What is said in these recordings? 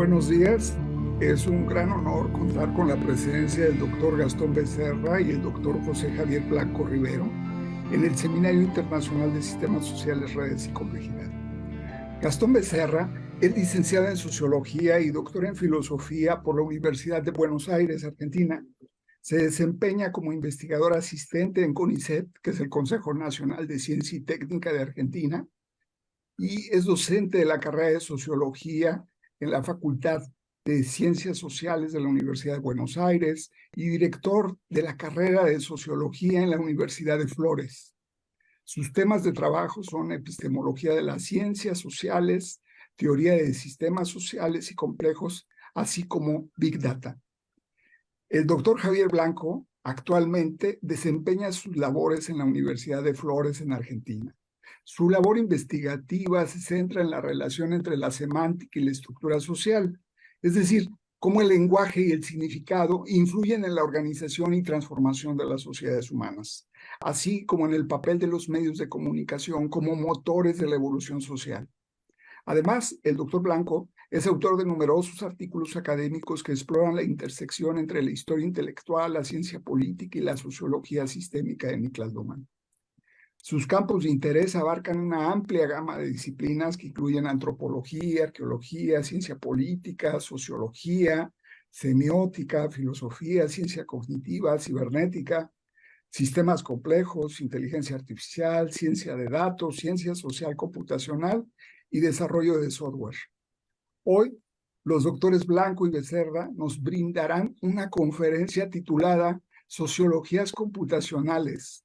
Buenos días. Es un gran honor contar con la presencia del doctor Gastón Becerra y el doctor José Javier Blanco Rivero en el Seminario Internacional de Sistemas Sociales, Redes y Complejidad. Gastón Becerra es licenciado en Sociología y doctor en Filosofía por la Universidad de Buenos Aires, Argentina. Se desempeña como investigador asistente en CONICET, que es el Consejo Nacional de Ciencia y Técnica de Argentina, y es docente de la carrera de Sociología en la Facultad de Ciencias Sociales de la Universidad de Buenos Aires y director de la carrera de Sociología en la Universidad de Flores. Sus temas de trabajo son epistemología de las ciencias sociales, teoría de sistemas sociales y complejos, así como Big Data. El doctor Javier Blanco actualmente desempeña sus labores en la Universidad de Flores en Argentina. Su labor investigativa se centra en la relación entre la semántica y la estructura social, es decir, cómo el lenguaje y el significado influyen en la organización y transformación de las sociedades humanas, así como en el papel de los medios de comunicación como motores de la evolución social. Además, el doctor Blanco es autor de numerosos artículos académicos que exploran la intersección entre la historia intelectual, la ciencia política y la sociología sistémica de Niklas Luhmann. Sus campos de interés abarcan una amplia gama de disciplinas que incluyen antropología, arqueología, ciencia política, sociología, semiótica, filosofía, ciencia cognitiva, cibernética, sistemas complejos, inteligencia artificial, ciencia de datos, ciencia social computacional y desarrollo de software. Hoy, los doctores Blanco y Becerra nos brindarán una conferencia titulada Sociologías computacionales,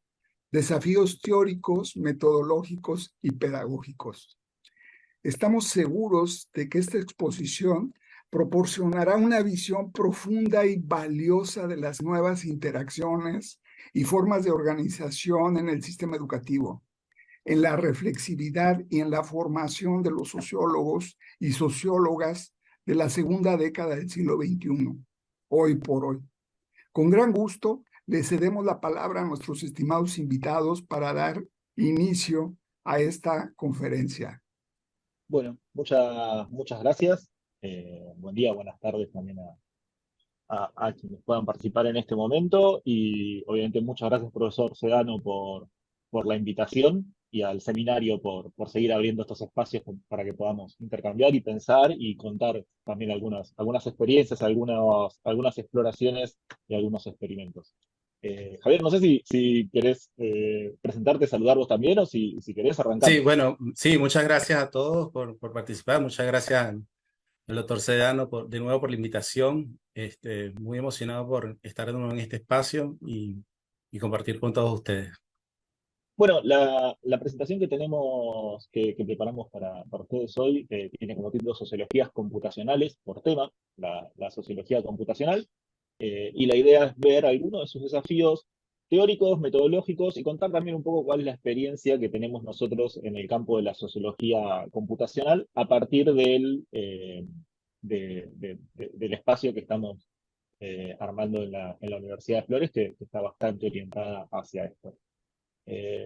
desafíos teóricos, metodológicos y pedagógicos. Estamos seguros de que esta exposición proporcionará una visión profunda y valiosa de las nuevas interacciones y formas de organización en el sistema educativo, en la reflexividad y en la formación de los sociólogos y sociólogas de la segunda década del siglo XXI, hoy por hoy. Con gran gusto, le cedemos la palabra a nuestros estimados invitados para dar inicio a esta conferencia. Bueno, muchas gracias. Buen día, buenas tardes también a quienes puedan participar en este momento y obviamente muchas gracias, profesor Sedano, por la invitación y al seminario por seguir abriendo estos espacios para que podamos intercambiar y pensar y contar también algunas experiencias, algunas exploraciones y algunos experimentos. Javier, no sé si querés presentarte, saludar vos también o si querés Sí, arrancamos. bueno, sí, muchas gracias a todos por participar. Muchas gracias al doctor Sedano de nuevo por la invitación. Muy emocionado por estar de nuevo en este espacio y compartir con todos ustedes. Bueno, la presentación que tenemos, que preparamos para ustedes hoy, tiene como título Sociologías computacionales por tema, la sociología computacional, y la idea es ver algunos de sus desafíos teóricos, metodológicos, y contar también un poco cuál es la experiencia que tenemos nosotros en el campo de la sociología computacional a partir del espacio que estamos armando en la Universidad de Flores, que está bastante orientada hacia esto.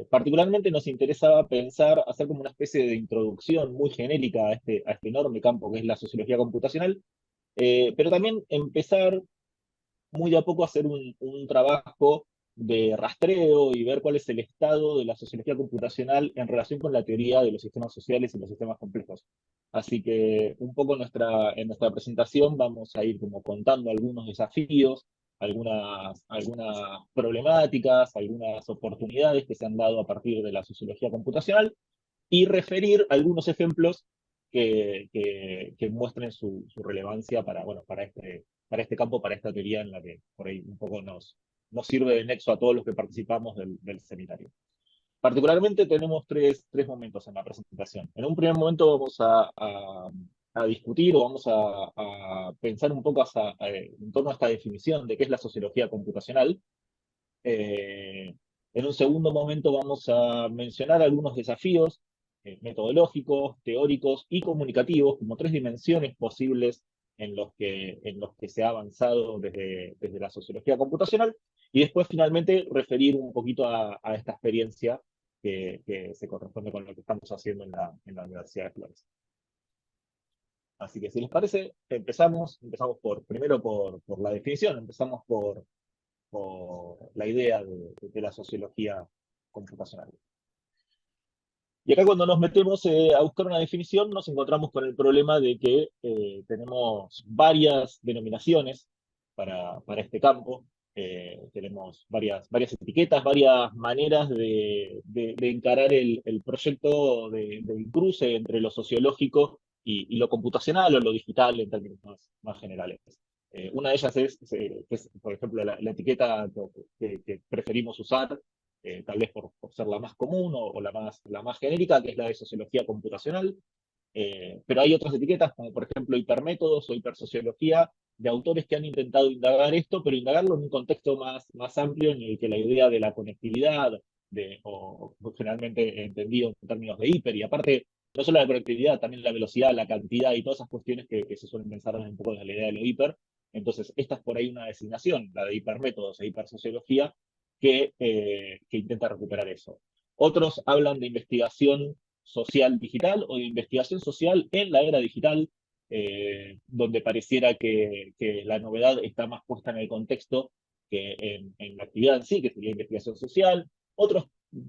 Particularmente nos interesaba pensar, hacer como una especie de introducción muy genérica a este enorme campo que es la sociología computacional, pero también empezar muy de a poco a hacer un trabajo de rastreo y ver cuál es el estado de la sociología computacional en relación con la teoría de los sistemas sociales y los sistemas complejos. Así que un poco en nuestra presentación vamos a ir como contando algunos desafíos, algunas problemáticas, algunas oportunidades que se han dado a partir de la sociología computacional y referir algunos ejemplos que muestren su relevancia para este campo, para esta teoría en la que por ahí un poco nos sirve de nexo a todos los que participamos del seminario. Particularmente tenemos tres momentos en la presentación. En un primer momento vamos a discutir o vamos a pensar un poco en torno a esta definición de qué es la sociología computacional. En un segundo momento vamos a mencionar algunos desafíos metodológicos, teóricos y comunicativos, como tres dimensiones posibles en los que se ha avanzado desde la sociología computacional, y después finalmente referir un poquito a esta experiencia que se corresponde con lo que estamos haciendo en la Universidad de Flores. Así que si les parece, empezamos primero por la definición, empezamos por la idea de la sociología computacional. Y acá cuando nos metemos a buscar una definición, nos encontramos con el problema de que tenemos varias denominaciones para este campo. Tenemos varias etiquetas, varias maneras de encarar el proyecto del cruce entre lo sociológico y lo computacional o lo digital en términos más generales. Una de ellas es, por ejemplo, la etiqueta que preferimos usar, tal vez por ser la más común o la más genérica, que es la de sociología computacional. Pero hay otras etiquetas, como por ejemplo hipermétodos o hipersociología, de autores que han intentado indagar esto, pero indagarlo en un contexto más amplio en el que la idea de la conectividad, o generalmente entendido en términos de hiper, y aparte, no solo la conectividad, también la velocidad, la cantidad y todas esas cuestiones que se suelen pensar un poco desde la idea de lo hiper. Entonces, esta es por ahí una designación, la de hipermétodos e hipersociología, que intenta recuperar eso. Otros hablan de investigación social digital o de investigación social en la era digital, donde pareciera que la novedad está más puesta en el contexto que en la actividad en sí, que sería investigación social. Otros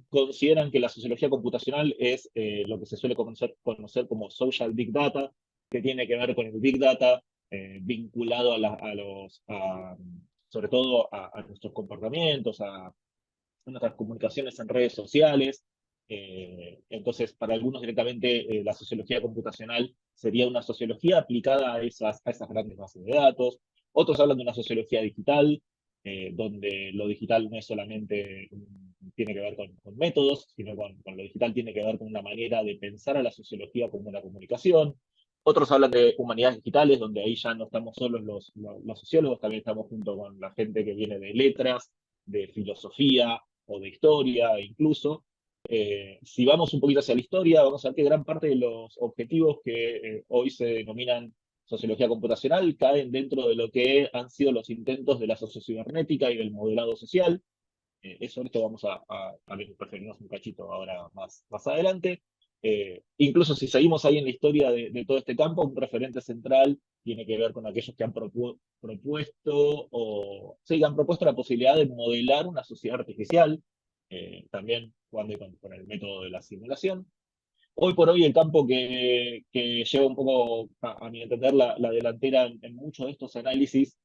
consideran que la sociología computacional es lo que se suele conocer como social big data, que tiene que ver con el big data vinculado sobre todo a nuestros comportamientos, a nuestras comunicaciones en redes sociales. Entonces, para algunos directamente la sociología computacional sería una sociología aplicada a esas grandes bases de datos. Otros hablan de una sociología digital, donde lo digital no es solamente tiene que ver con métodos, sino con lo digital tiene que ver con una manera de pensar a la sociología como una comunicación. Otros hablan de humanidades digitales, donde ahí ya no estamos solos los sociólogos, también estamos junto con la gente que viene de letras, de filosofía o de historia incluso. Si vamos un poquito hacia la historia, vamos a ver que gran parte de los objetivos que hoy se denominan sociología computacional caen dentro de lo que han sido los intentos de la sociocibernética y del modelado social. Eso esto vamos a referirnos un cachito ahora más adelante. Incluso si seguimos ahí en la historia de todo este campo, un referente central tiene que ver con aquellos que han propuesto la posibilidad de modelar una sociedad artificial, también jugando con el método de la simulación. Hoy por hoy el campo que lleva un poco, a mi entender, la delantera en muchos de estos análisis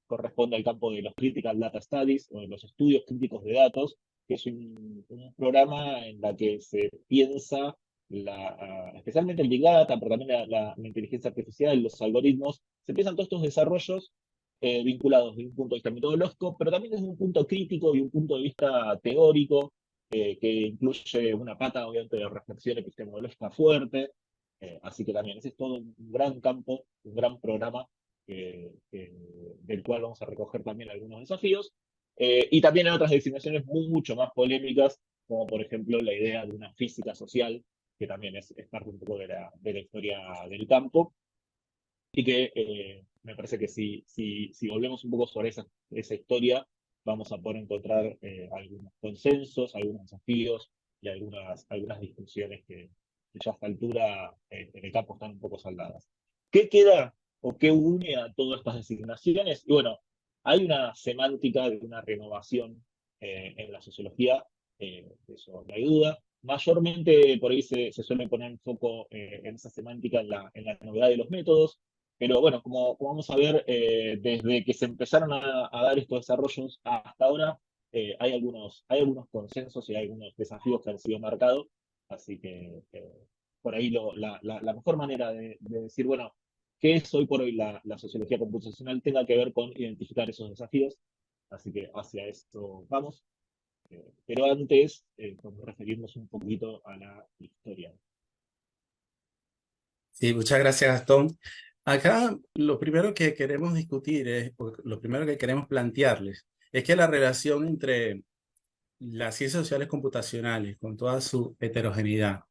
corresponde al campo de los Critical Data Studies, o de los estudios críticos de datos, que es un programa en la que se piensa, especialmente el Big Data, pero también la inteligencia artificial, los algoritmos, se piensan todos estos desarrollos vinculados desde un punto de vista metodológico, pero también desde un punto crítico y un punto de vista teórico, que incluye una pata, obviamente, de reflexión epistemológica fuerte. Así que también ese es todo un gran campo, un gran programa del cual vamos a recoger también algunos desafíos. Y también hay otras designaciones mucho más polémicas, como por ejemplo la idea de una física social, que también es parte un poco de la historia del campo, y que me parece que si volvemos un poco sobre esa historia, vamos a poder encontrar algunos consensos, algunos desafíos y algunas discusiones que ya a esta altura en el campo están un poco saldadas. ¿Qué queda o qué une a todas estas designaciones? Y bueno, hay una semántica de una renovación en la sociología, eso no hay duda. Mayormente por ahí se suele poner un foco en esa semántica, en la novedad de los métodos. Pero bueno, como vamos a ver, desde que se empezaron a dar estos desarrollos hasta ahora, hay algunos consensos y hay algunos desafíos que han sido marcados. Así que por ahí la mejor manera de decir, bueno, ¿qué es hoy por hoy la sociología computacional? Tenga que ver con identificar esos desafíos. Así que hacia esto vamos. Pero antes, vamos a referirnos un poquito a la historia. Sí, muchas gracias, Gastón. Acá lo primero que queremos discutir o lo primero que queremos plantearles es que la relación entre las ciencias sociales computacionales, con toda su heterogeneidad,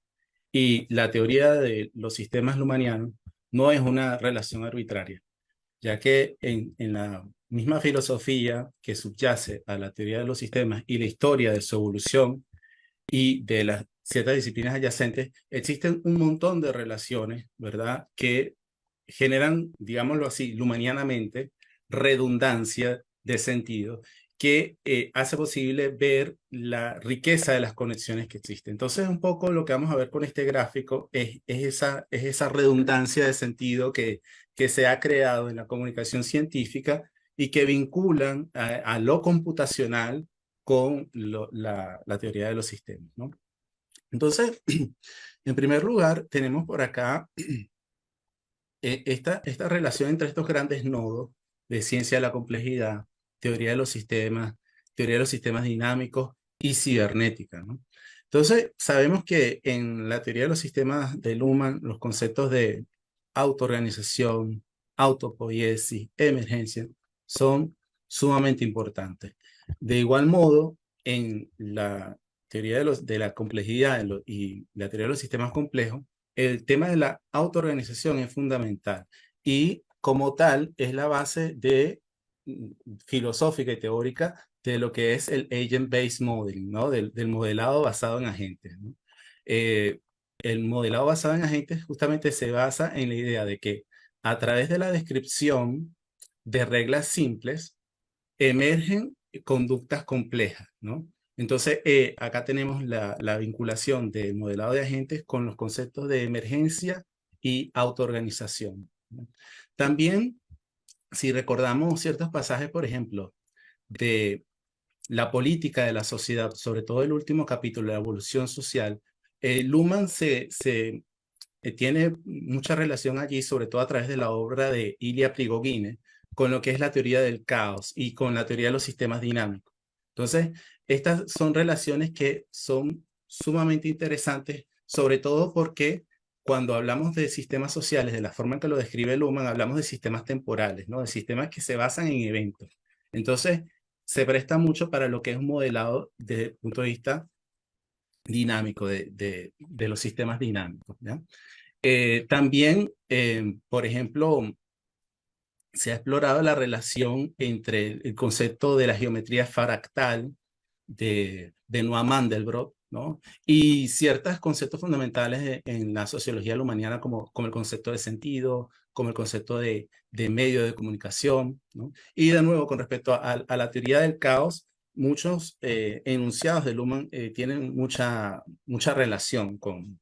y la teoría de los sistemas lumanianos no es una relación arbitraria, ya que en la misma filosofía que subyace a la teoría de los sistemas y la historia de su evolución y de las ciertas disciplinas adyacentes, existen un montón de relaciones, ¿verdad?, que generan, digámoslo así, lumanianamente, redundancia de sentido que hace posible ver la riqueza de las conexiones que existen. Entonces, un poco lo que vamos a ver con este gráfico es esa redundancia de sentido que se ha creado en la comunicación científica y que vinculan a lo computacional con la teoría de los sistemas, ¿no? Entonces, en primer lugar, tenemos por acá esta relación entre estos grandes nodos de ciencia de la complejidad, teoría de los sistemas dinámicos y cibernética, ¿no? Entonces, sabemos que en la teoría de los sistemas de Luhmann, los conceptos de autoorganización, autopoiesis, emergencia, son sumamente importantes. De igual modo, en la teoría de la complejidad y la teoría de los sistemas complejos, el tema de la autoorganización es fundamental y como tal es la base filosófica y teórica de lo que es el Agent-Based Modeling, ¿no? Del modelado basado en agentes, ¿no? El modelado basado en agentes justamente se basa en la idea de que a través de la descripción de reglas simples emergen conductas complejas, ¿no? Entonces, acá tenemos la vinculación del modelado de agentes con los conceptos de emergencia y autoorganización, ¿no? También, si recordamos ciertos pasajes, por ejemplo, de la política de la sociedad, sobre todo el último capítulo, la evolución social, Luhmann tiene mucha relación allí, sobre todo a través de la obra de Ilya Prigogine, con lo que es la teoría del caos y con la teoría de los sistemas dinámicos. Entonces, estas son relaciones que son sumamente interesantes, sobre todo porque cuando hablamos de sistemas sociales, de la forma en que lo describe Luhmann, hablamos de sistemas temporales, ¿no? De sistemas que se basan en eventos. Entonces, se presta mucho para lo que es un modelado desde el punto de vista dinámico de los sistemas dinámicos, ¿ya? También, por ejemplo, se ha explorado la relación entre el concepto de la geometría fractal de Noah Mandelbrot, ¿no? Y ciertos conceptos fundamentales en la sociología lumaniana como el concepto de sentido, como el concepto de medio de comunicación, ¿no? Y de nuevo, con respecto a la teoría del caos, muchos enunciados de Luhmann tienen mucha relación con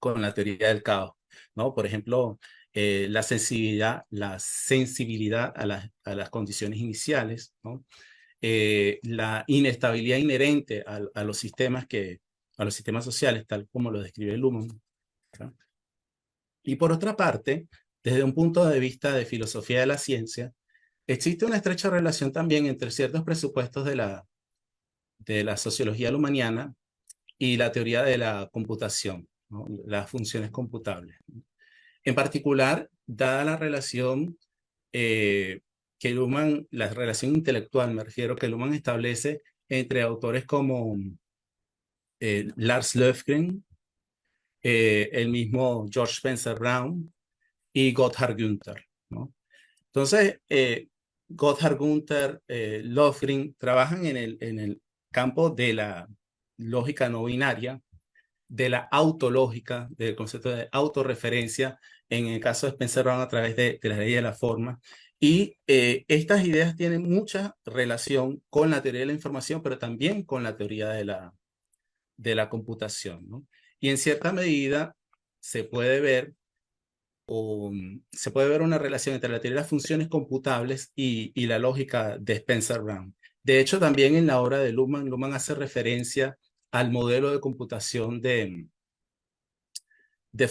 la teoría del caos, ¿no? Por ejemplo, la sensibilidad a las condiciones iniciales, ¿no? La inestabilidad inherente a los sistemas sociales, tal como lo describe Luhmann, ¿no? Y por otra parte, desde un punto de vista de filosofía de la ciencia, existe una estrecha relación también entre ciertos presupuestos de la sociología lumaniana y la teoría de la computación, ¿no? Las funciones computables. En particular, dada la relación que Luhmann, la relación intelectual, me refiero, que Luhmann establece entre autores como Lars Löfgren, el mismo George Spencer Brown y Gotthard Günther, ¿no? Entonces, Gotthard Günther, Löfgren trabajan en el campo de la lógica no binaria, de la autológica, del concepto de autorreferencia, en el caso de Spencer Brown a través de la ley de la forma. Y estas ideas tienen mucha relación con la teoría de la información, pero también con la teoría de la computación, ¿no? Y en cierta medida se puede ver una relación entre la teoría de las funciones computables y la lógica de Spencer Brown. De hecho, también en la obra de Luhmann hace referencia al modelo de computación de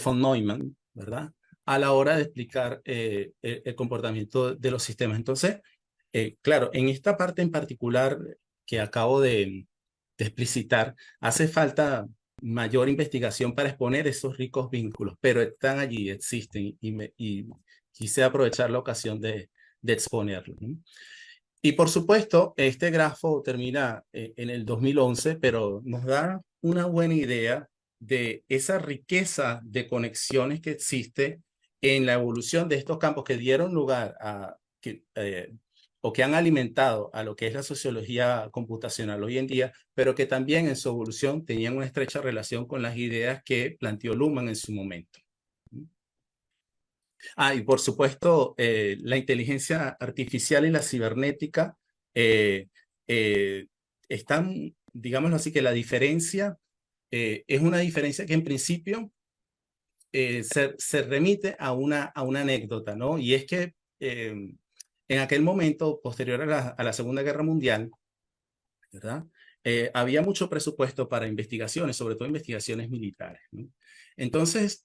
von Neumann, ¿verdad? A la hora de explicar el comportamiento de los sistemas. Entonces, claro, en esta parte en particular que acabo de explicitar, hace falta mayor investigación para exponer esos ricos vínculos, pero están allí, existen, y quise aprovechar la ocasión de exponerlo, ¿no? Y por supuesto, este grafo termina en el 2011, pero nos da una buena idea de esa riqueza de conexiones que existe en la evolución de estos campos que dieron lugar o que han alimentado a lo que es la sociología computacional hoy en día, pero que también en su evolución tenían una estrecha relación con las ideas que planteó Luhmann en su momento. Y por supuesto, la inteligencia artificial y la cibernética están, digámoslo así, que la diferencia es una diferencia que en principio se remite a una anécdota, ¿no? Y es que en aquel momento, posterior a la Segunda Guerra Mundial, ¿verdad? Había mucho presupuesto para investigaciones, sobre todo investigaciones militares, ¿no? Entonces,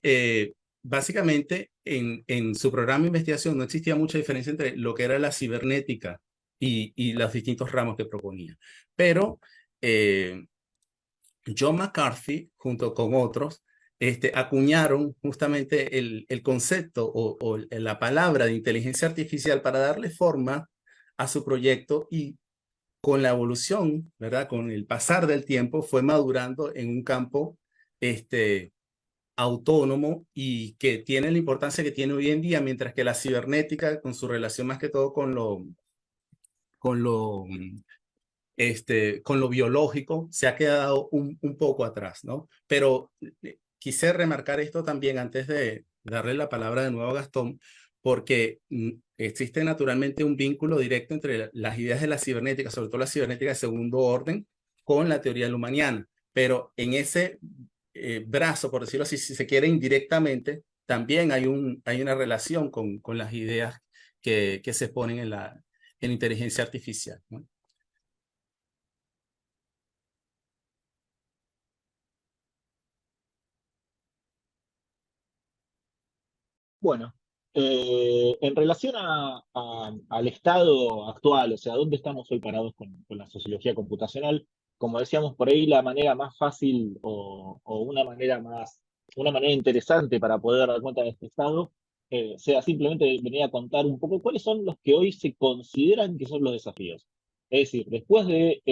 básicamente, en su programa de investigación no existía mucha diferencia entre lo que era la cibernética y los distintos ramos que proponía. Pero John McCarthy, junto con otros, acuñaron justamente el concepto o la palabra de inteligencia artificial para darle forma a su proyecto, y con la evolución, ¿verdad? Con el pasar del tiempo, fue madurando en un campo autónomo y que tiene la importancia que tiene hoy en día, mientras que la cibernética, con su relación más que todo con lo biológico, se ha quedado un poco atrás, ¿no? Pero quise remarcar esto también antes de darle la palabra de nuevo a Gastón, porque existe naturalmente un vínculo directo entre las ideas de la cibernética, sobre todo la cibernética de segundo orden, con la teoría lumaniana. Pero en ese brazo, por decirlo así, si se quiere indirectamente, también hay una relación con las ideas que se ponen en inteligencia artificial, ¿no? Bueno, en relación al estado actual, o sea, dónde estamos hoy parados con la sociología computacional, como decíamos por ahí, la manera más fácil o una manera interesante para poder dar cuenta de este estado, sea simplemente venir a contar un poco cuáles son los que hoy se consideran que son los desafíos. Es decir, después de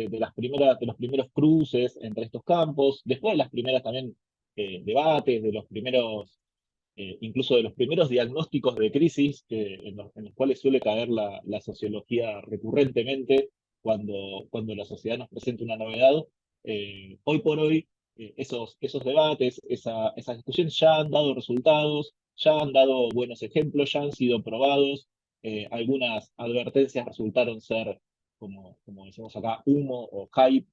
los primeros cruces entre estos campos, después de las primeras también debates, de los primeros incluso de los primeros diagnósticos de crisis en los cuales suele caer la sociología recurrentemente cuando la sociedad nos presenta una novedad. Hoy por hoy, esos debates, esas discusiones ya han dado resultados, ya han dado buenos ejemplos, ya han sido probados. Algunas advertencias resultaron ser, como decimos acá, humo o hype,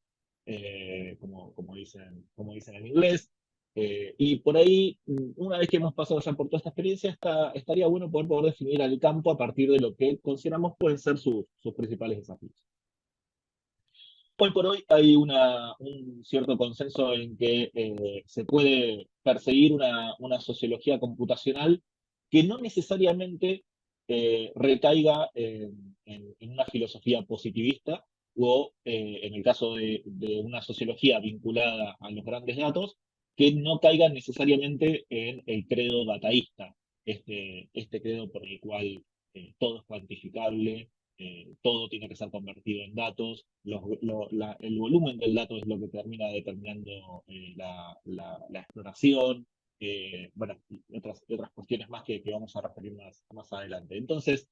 como dicen en inglés. Y por ahí, una vez que hemos pasado ya por toda esta experiencia, estaría bueno poder definir al campo a partir de lo que consideramos pueden ser sus principales desafíos. Hoy por hoy hay un cierto consenso en que se puede perseguir una sociología computacional que no necesariamente recaiga en una filosofía positivista o, en el caso de una sociología vinculada a los grandes datos, que no caiga necesariamente en el credo dataísta, este credo por el cual todo es cuantificable, todo tiene que ser convertido en datos, el volumen del dato es lo que termina determinando la exploración, bueno, y otras cuestiones más que vamos a referir más adelante. Entonces,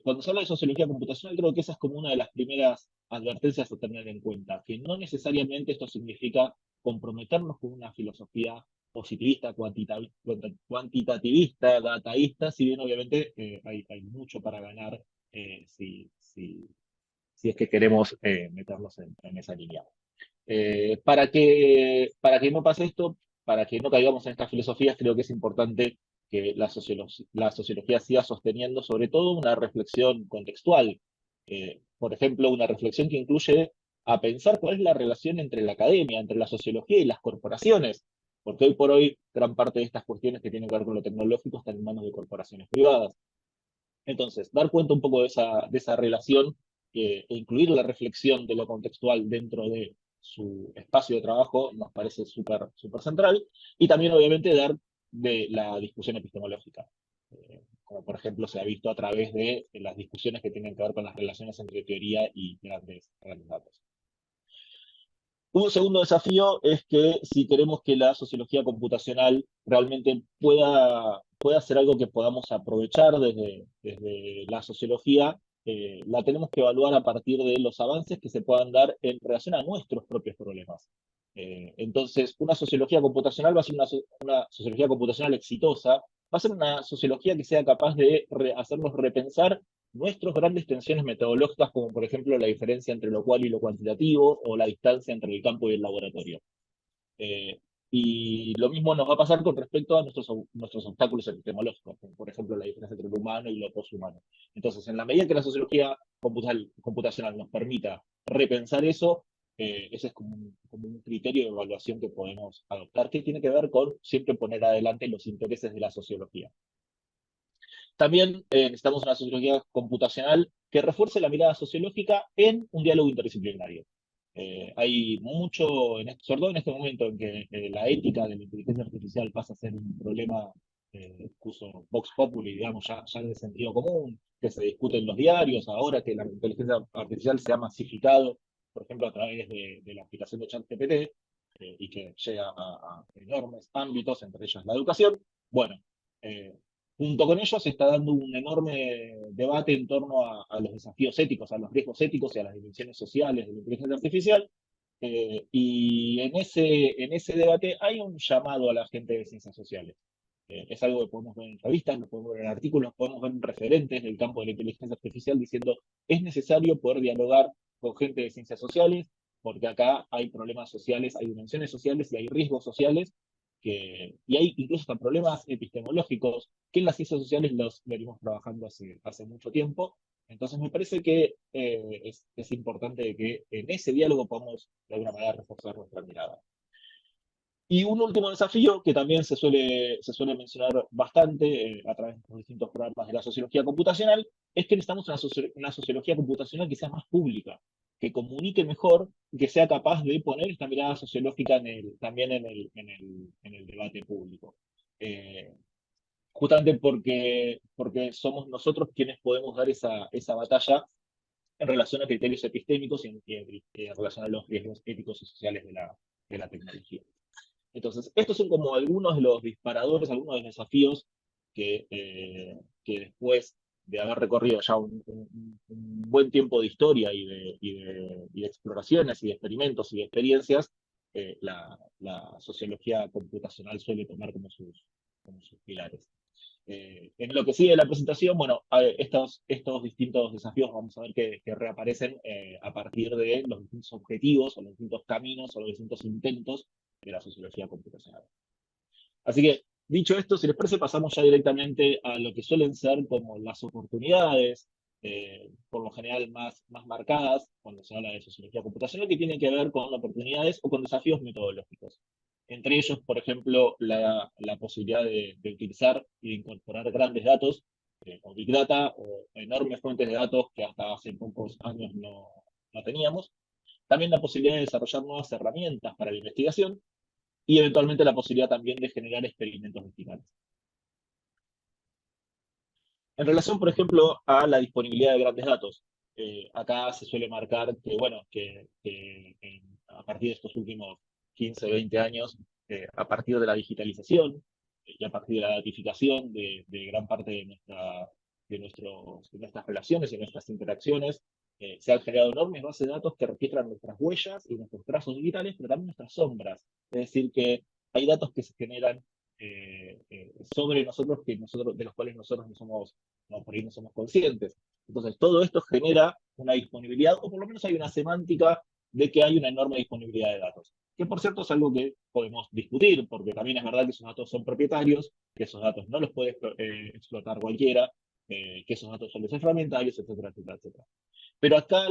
cuando se habla de sociología computacional, creo que esa es como una de las primeras advertencias a tener en cuenta, que no necesariamente esto significa comprometernos con una filosofía positivista, cuantitativista, dataísta, si bien obviamente hay mucho para ganar si es que queremos meternos en esa línea. Para que no pase esto, para que no caigamos en estas filosofías, creo que es importante que la sociología siga sosteniendo sobre todo una reflexión contextual. Por ejemplo, una reflexión que incluye a pensar cuál es la relación entre la academia, entre la sociología y las corporaciones, porque hoy por hoy gran parte de estas cuestiones que tienen que ver con lo tecnológico están en manos de corporaciones privadas. Entonces, dar cuenta un poco de esa relación e incluir la reflexión de lo contextual dentro de su espacio de trabajo nos parece súper central, y también obviamente dar de la discusión epistemológica, como por ejemplo se ha visto a través de las discusiones que tienen que ver con las relaciones entre teoría y grandes datos. Un segundo desafío es que si queremos que la sociología computacional realmente pueda ser algo que podamos aprovechar desde la sociología, la tenemos que evaluar a partir de los avances que se puedan dar en relación a nuestros propios problemas. Entonces, una sociología computacional va a ser una sociología computacional exitosa, va a ser una sociología que sea capaz de hacernos repensar nuestras grandes tensiones metodológicas, como por ejemplo la diferencia entre lo cual y lo cuantitativo, o la distancia entre el campo y el laboratorio. Eh, y lo mismo nos va a pasar con respecto a nuestros obstáculos epistemológicos, como por ejemplo la diferencia entre lo humano y lo poshumano. Entonces, en la medida que la sociología computacional nos permita repensar eso, ese es como un criterio de evaluación que podemos adoptar, que tiene que ver con siempre poner adelante los intereses de la sociología. También necesitamos una sociología computacional que refuerce la mirada sociológica en un diálogo interdisciplinario. Hay mucho, sobre todo en este momento en que la ética de la inteligencia artificial pasa a ser un problema uso Vox Populi, digamos, ya de sentido común, que se discute en los diarios, ahora que la inteligencia artificial se ha masificado, por ejemplo, a través de la aplicación de ChatGPT, y que llega a enormes ámbitos, entre ellos la educación. Bueno, junto con ello se está dando un enorme debate en torno a los desafíos éticos, a los riesgos éticos y a las dimensiones sociales de la inteligencia artificial. Y en ese debate hay un llamado a la gente de ciencias sociales. Es algo que podemos ver en revistas, lo podemos ver en artículos, podemos ver en referentes del campo de la inteligencia artificial diciendo es necesario poder dialogar con gente de ciencias sociales, porque acá hay problemas sociales, hay dimensiones sociales y hay riesgos sociales, y hay incluso hasta problemas epistemológicos que en las ciencias sociales los venimos trabajando hace mucho tiempo. Entonces me parece que es importante que en ese diálogo podamos de alguna manera reforzar nuestra mirada. Y un último desafío que también se suele mencionar bastante a través de los distintos programas de la sociología computacional es que necesitamos una sociología computacional que sea más pública, que comunique mejor, que sea capaz de poner esta mirada sociológica también en el debate público. Eh, Justamente porque somos nosotros quienes podemos dar esa batalla en relación a criterios epistémicos y en relación a los riesgos éticos y sociales de la tecnología. Entonces, estos son como algunos de los disparadores, algunos de los desafíos que después de haber recorrido ya un buen tiempo de historia y de exploraciones y de experimentos y de experiencias, la sociología computacional suele tomar como sus pilares. En lo que sigue de la presentación, bueno, estos distintos desafíos vamos a ver que reaparecen a partir de los distintos objetivos o los distintos caminos o los distintos intentos de la sociología computacional. Así que, dicho esto, si les parece, pasamos ya directamente a lo que suelen ser como las oportunidades, por lo general más marcadas, cuando se habla de sociología computacional, que tienen que ver con oportunidades o con desafíos metodológicos. Entre ellos, por ejemplo, la posibilidad de utilizar y de incorporar grandes datos, o Big Data, o enormes fuentes de datos que hasta hace pocos años no teníamos. También la posibilidad de desarrollar nuevas herramientas para la investigación y eventualmente la posibilidad también de generar experimentos digitales. En relación, por ejemplo, a la disponibilidad de grandes datos, acá se suele marcar que, bueno, a partir de estos últimos 15, 20 años, a partir de la digitalización y a partir de la datificación de gran parte de nuestras relaciones y nuestras interacciones, se han generado enormes bases de datos que registran nuestras huellas y nuestros trazos digitales, pero también nuestras sombras. Es decir, que hay datos que se generan sobre nosotros, de los cuales nosotros por ahí no somos conscientes. Entonces, todo esto genera una disponibilidad, o por lo menos hay una semántica de que hay una enorme disponibilidad de datos. Que por cierto es algo que podemos discutir, porque también es verdad que esos datos son propietarios, que esos datos no los puede explotar cualquiera, que esos datos son fragmentarios, etcétera, etcétera, etcétera. Pero acá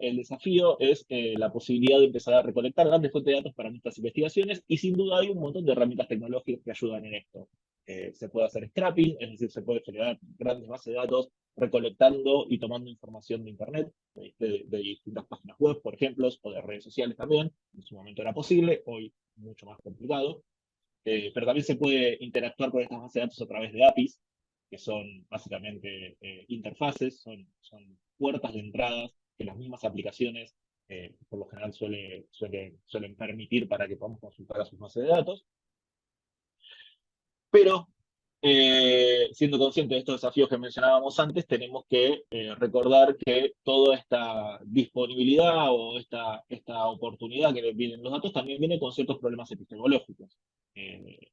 el desafío es la posibilidad de empezar a recolectar grandes fuentes de datos para nuestras investigaciones y sin duda hay un montón de herramientas tecnológicas que ayudan en esto. Se puede hacer scrapping, es decir, se puede generar grandes bases de datos recolectando y tomando información de Internet, de distintas páginas web, por ejemplo, o de redes sociales también. En su momento era posible, hoy mucho más complicado. Pero también se puede interactuar con estas bases de datos a través de APIs, que son básicamente interfaces, son puertas de entrada que las mismas aplicaciones por lo general suelen permitir para que podamos consultar a sus bases de datos. Pero Siendo conscientes de estos desafíos que mencionábamos antes, tenemos que recordar que toda esta disponibilidad o esta oportunidad que vienen los datos también viene con ciertos problemas epistemológicos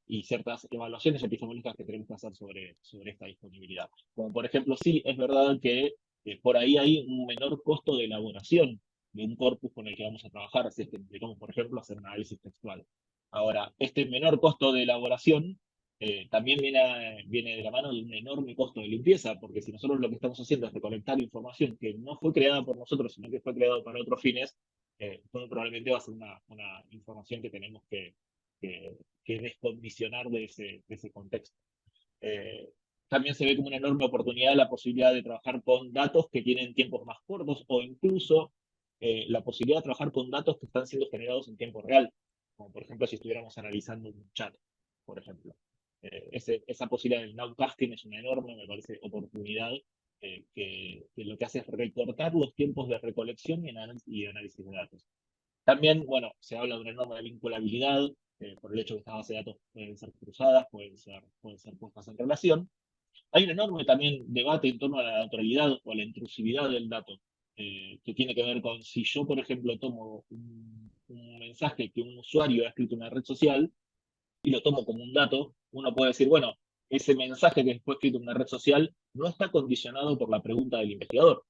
y ciertas evaluaciones epistemológicas que tenemos que hacer sobre esta disponibilidad. Como por ejemplo, sí, es verdad que por ahí hay un menor costo de elaboración de un corpus con el que vamos a trabajar, si es que necesitamos, por ejemplo, hacer un análisis textual. Ahora, este menor costo de elaboración también viene de la mano de un enorme costo de limpieza, porque si nosotros lo que estamos haciendo es recolectar información que no fue creada por nosotros, sino que fue creada para otros fines, muy probablemente va a ser una información que tenemos que descondicionar de ese contexto. Eh, También se ve como una enorme oportunidad la posibilidad de trabajar con datos que tienen tiempos más cortos o incluso la posibilidad de trabajar con datos que están siendo generados en tiempo real, como por ejemplo si estuviéramos analizando un chat, por ejemplo. Esa posibilidad del nowcasting es una enorme, me parece, oportunidad que lo que hace es recortar los tiempos de recolección y análisis de datos. También, bueno, se habla de una enorme vinculabilidad, por el hecho de que estas bases de datos pueden ser cruzadas, pueden ser puestas en relación. Hay un enorme también debate en torno a la naturalidad o a la intrusividad del dato, que tiene que ver con si yo, por ejemplo, tomo un mensaje que un usuario ha escrito en una red social y lo tomo como un dato, uno puede decir, bueno, ese mensaje que fue escrito en una red social no está condicionado por la pregunta del investigador.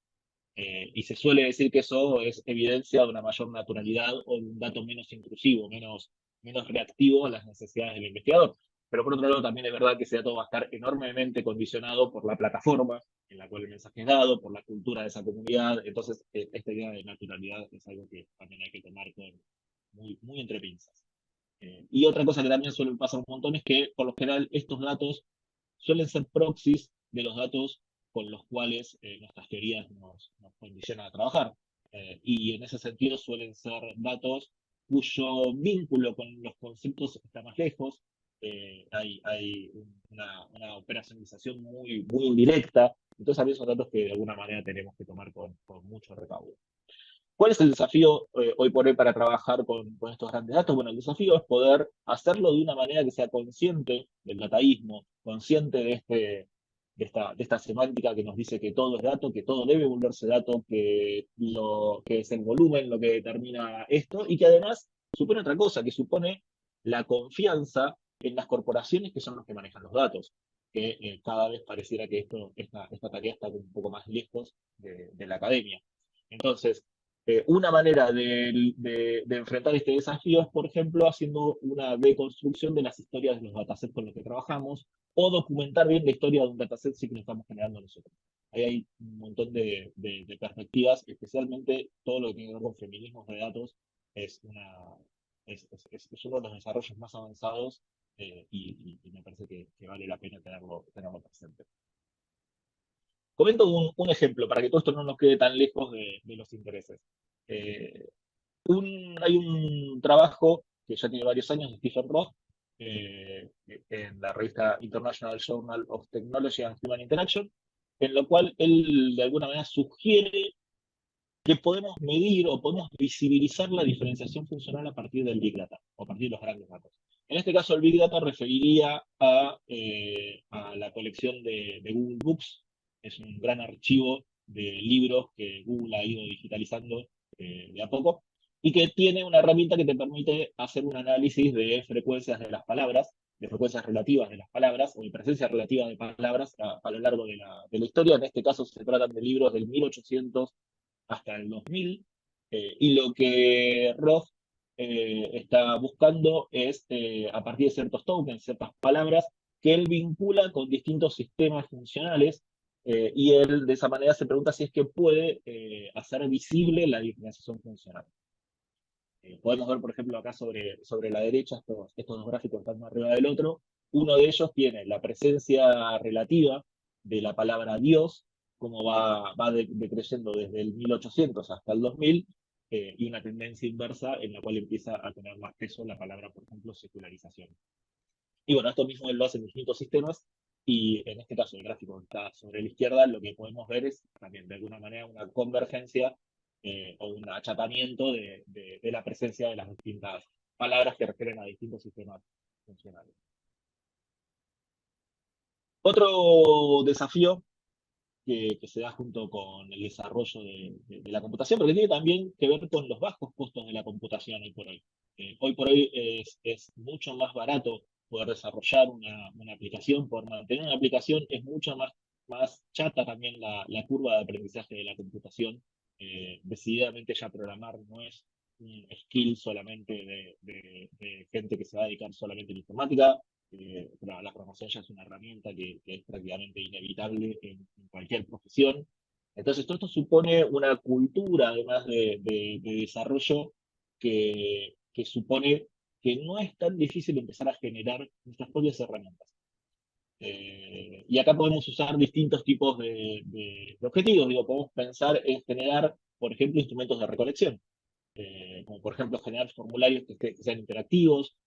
Y se suele decir que eso es evidencia de una mayor naturalidad o de un dato menos intrusivo, menos reactivo a las necesidades del investigador. Pero por otro lado, también es verdad que ese dato va a estar enormemente condicionado por la plataforma en la cual el mensaje es dado, por la cultura de esa comunidad. Entonces, esta idea de naturalidad es algo que también hay que tomar muy entre pinzas. Y otra cosa que también suele pasar un montón es que, por lo general, estos datos suelen ser proxies de los datos con los cuales nuestras teorías nos condicionan a trabajar. Y en ese sentido suelen ser datos cuyo vínculo con los conceptos está más lejos. Hay una operacionalización muy indirecta. Entonces, también son datos que de alguna manera tenemos que tomar con mucho recaudo. ¿Cuál es el desafío hoy por hoy para trabajar con estos grandes datos? Bueno, el desafío es poder hacerlo de una manera que sea consciente del dataísmo, consciente de esta semántica que nos dice que todo es dato, que todo debe volverse dato, que es el volumen lo que determina esto, y que además supone otra cosa, que supone la confianza en las corporaciones que son los que manejan los datos, que cada vez pareciera que esta tarea está un poco más lejos de la academia. Entonces, una manera de enfrentar este desafío es, por ejemplo, haciendo una deconstrucción de las historias de los datasets con los que trabajamos o documentar bien la historia de un dataset si que lo estamos generando nosotros. Ahí hay un montón de perspectivas, especialmente todo lo que tiene que ver con feminismos de datos es, es uno de los desarrollos más avanzados y me parece que vale la pena tenerlo presente. Comento un ejemplo para que todo esto no nos quede tan lejos de los intereses. Eh, Hay un trabajo que ya tiene varios años de Stephen Roth en la revista International Journal of Technology and Human Interaction, en lo cual él de alguna manera sugiere que podemos medir o podemos visibilizar la diferenciación funcional a partir del Big Data o a partir de los grandes datos. En este caso, el Big Data referiría a la colección de Google Books. Es un gran archivo de libros que Google ha ido digitalizando de a poco y que tiene una herramienta que te permite hacer un análisis de frecuencias de las palabras, de frecuencias relativas de las palabras o de presencia relativa de palabras a lo largo de la historia. En este caso se tratan de libros del 1800 hasta el 2000, y lo que Roth está buscando es, a partir de ciertos tokens, ciertas palabras, que él vincula con distintos sistemas funcionales, y él de esa manera se pregunta si es que puede hacer visible la diferenciación funcional. Podemos ver, por ejemplo, acá sobre la derecha, estos dos gráficos están uno arriba del otro. Uno de ellos tiene la presencia relativa de la palabra Dios, como va decreciendo desde el 1800 hasta el 2000, y una tendencia inversa en la cual empieza a tener más peso la palabra, por ejemplo, secularización. Y bueno, esto mismo él lo hace en distintos sistemas, y en este caso el gráfico que está sobre la izquierda, lo que podemos ver es también de alguna manera una convergencia o un achatamiento de la presencia de las distintas palabras que refieren a distintos sistemas funcionales. Otro desafío que se da junto con el desarrollo de la computación, pero que tiene también que ver con los bajos costos de la computación hoy por hoy. Hoy por hoy es mucho más barato poder desarrollar una aplicación, por mantener una aplicación es mucho más chata también la curva de aprendizaje de la computación. Decididamente ya programar no es un skill solamente de gente que se va a dedicar solamente a la informática. La programación ya es una herramienta que es prácticamente inevitable en cualquier profesión. Entonces, todo esto supone una cultura, además de desarrollo, que supone que no es tan difícil empezar a generar nuestras propias herramientas. Y acá podemos usar distintos tipos de objetivos. Digo, podemos pensar en generar, por ejemplo, instrumentos de recolección, como por ejemplo generar formularios que sean interactivos,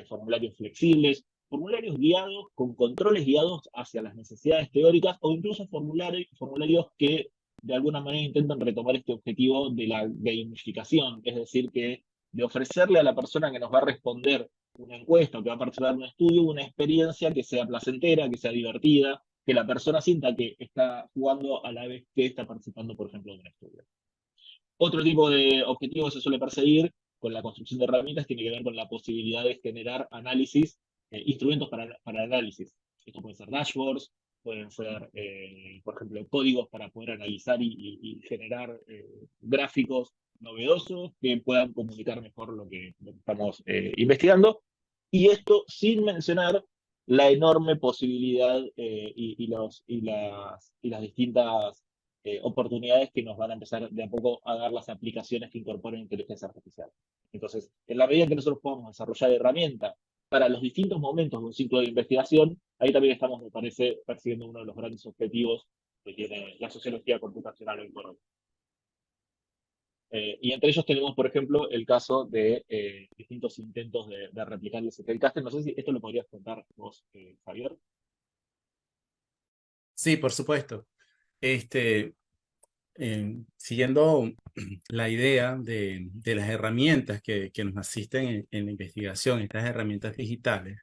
formularios flexibles, formularios guiados con controles guiados hacia las necesidades teóricas o incluso formularios que de alguna manera intentan retomar este objetivo de la gamificación, es decir, que de ofrecerle a la persona que nos va a responder una encuesta o que va a participar en un estudio una experiencia que sea placentera, que sea divertida, que la persona sienta que está jugando a la vez que está participando, por ejemplo, de un estudio. Otro tipo de objetivo que se suele perseguir con la construcción de herramientas tiene que ver con la posibilidad de generar análisis, instrumentos para análisis. Esto pueden ser dashboards, pueden ser, por ejemplo, códigos para poder analizar y generar gráficos novedosos que puedan comunicar mejor lo que estamos investigando. Y esto sin mencionar la enorme posibilidad las distintas oportunidades que nos van a empezar de a poco a dar las aplicaciones que incorporen inteligencia artificial. Entonces, en la medida que nosotros podamos desarrollar herramientas para los distintos momentos de un ciclo de investigación, ahí también estamos, me parece, persiguiendo uno de los grandes objetivos que tiene la sociología computacional hoy por hoy. Y entre ellos tenemos, por ejemplo, el caso de distintos intentos de replicar el Zettelkasten. No sé si esto lo podrías contar vos, Javier. Sí, por supuesto. Siguiendo la idea de las herramientas que nos asisten en la investigación, estas herramientas digitales.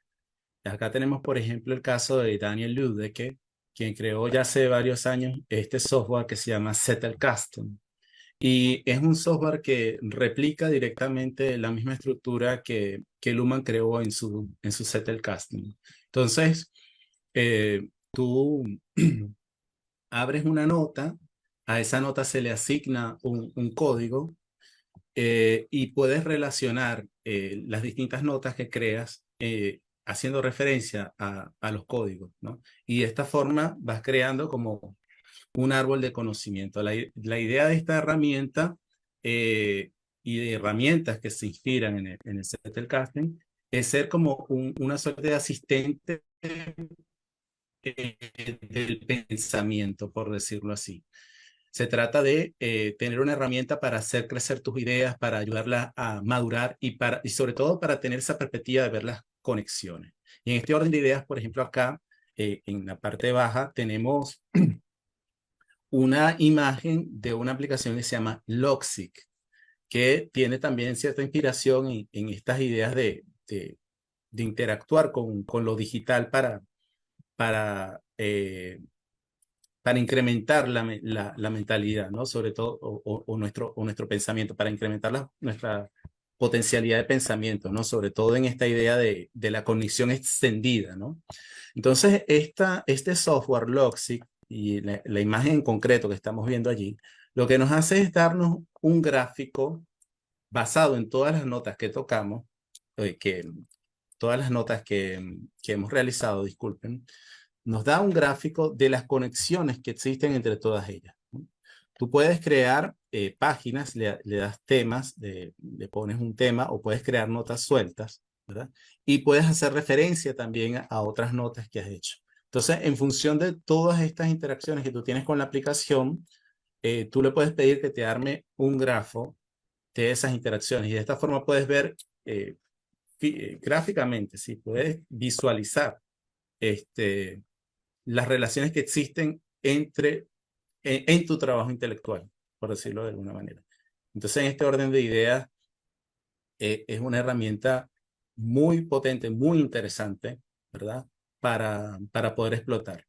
Acá tenemos, por ejemplo, el caso de Daniel Ludeke, quien creó ya hace varios años este software que se llama Zettelkasten. Y es un software que replica directamente la misma estructura que Luhmann creó en su Zettelkasten. Entonces, tú abres una nota, a esa nota se le asigna un código y puedes relacionar las distintas notas que creas haciendo referencia a los códigos, ¿no? Y de esta forma vas creando como un árbol de conocimiento. La idea de esta herramienta y de herramientas que se inspiran en el Zettelkasten es ser como una suerte de asistente del pensamiento, por decirlo así. Se trata de tener una herramienta para hacer crecer tus ideas, para ayudarlas a madurar y sobre todo para tener esa perspectiva de ver las conexiones. Y en este orden de ideas, por ejemplo, acá en la parte baja tenemos una imagen de una aplicación que se llama Logseq, que tiene también cierta inspiración en estas ideas de interactuar con lo digital para incrementar la mentalidad, ¿no? Sobre todo, o nuestro pensamiento, para incrementar nuestra potencialidad de pensamiento, ¿no? Sobre todo en esta idea de la cognición extendida, ¿no? Entonces, este software Logseq y la imagen en concreto que estamos viendo allí, lo que nos hace es darnos un gráfico basado en todas las notas que tocamos, todas las notas que hemos realizado, disculpen, nos da un gráfico de las conexiones que existen entre todas ellas. Tú puedes crear páginas, le das temas, le pones un tema o puedes crear notas sueltas, ¿verdad? Y puedes hacer referencia también a otras notas que has hecho. Entonces, en función de todas estas interacciones que tú tienes con la aplicación, tú le puedes pedir que te arme un grafo de esas interacciones y de esta forma puedes ver gráficamente, ¿sí? Puedes visualizar las relaciones que existen en tu trabajo intelectual, por decirlo de alguna manera. Entonces, en este orden de ideas, es una herramienta muy potente, muy interesante, ¿verdad? para poder explotar.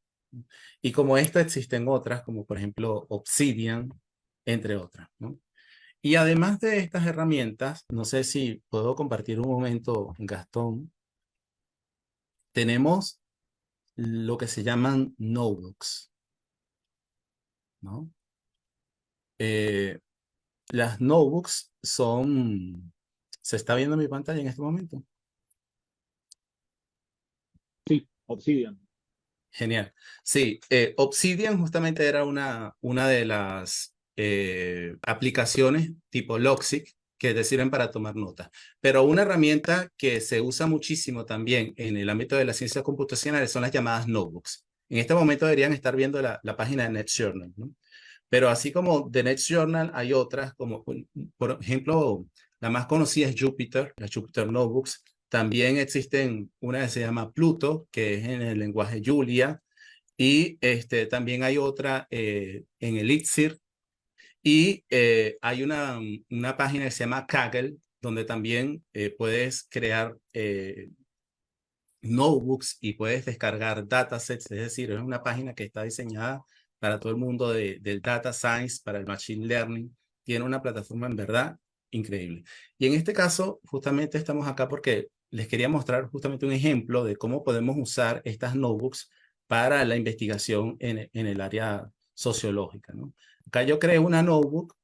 Y como esta existen otras, como por ejemplo Obsidian, entre otras, ¿no? Y además de estas herramientas, no sé si puedo compartir un momento, Gastón, tenemos lo que se llaman notebooks, ¿no? Las notebooks son... ¿Se está viendo mi pantalla en este momento? Sí, Obsidian. Genial. Sí, Obsidian justamente era una de las aplicaciones tipo Logseq que te sirven para tomar notas. Pero una herramienta que se usa muchísimo también en el ámbito de las ciencias computacionales son las llamadas notebooks. En este momento deberían estar viendo la página de NetJournal, ¿no? Pero así como de NetJournal hay otras, como por ejemplo, la más conocida es Jupyter, las Jupyter Notebooks. También existen una que se llama Pluto, que es en el lenguaje Julia, y también hay otra en Elixir, y hay una página que se llama Kaggle, donde también puedes crear notebooks y puedes descargar datasets, es decir, es una página que está diseñada para todo el mundo del data science, para el machine learning. Tiene una plataforma en verdad increíble. Y en este caso, justamente estamos acá porque les quería mostrar justamente un ejemplo de cómo podemos usar estas notebooks para la investigación en el área sociológica, ¿no? Acá yo creé una notebook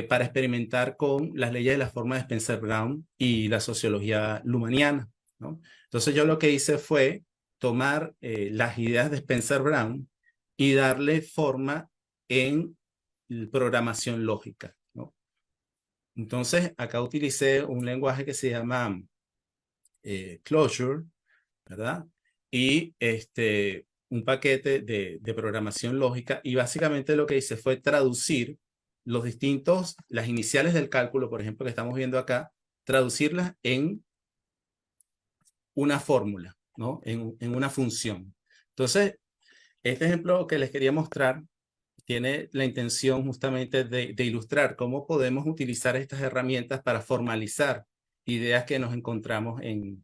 para experimentar con las leyes de la forma de Spencer-Brown y la sociología lumaniana, ¿no? Entonces yo lo que hice fue tomar las ideas de Spencer Brown y darle forma en programación lógica, ¿no? Entonces acá utilicé un lenguaje que se llama Clojure, ¿verdad? Y un paquete de programación lógica, y básicamente lo que hice fue traducir las iniciales del cálculo, por ejemplo, que estamos viendo acá, traducirlas en una fórmula, ¿no? En una función. Entonces, este ejemplo que les quería mostrar tiene la intención justamente de ilustrar cómo podemos utilizar estas herramientas para formalizar ideas que nos encontramos en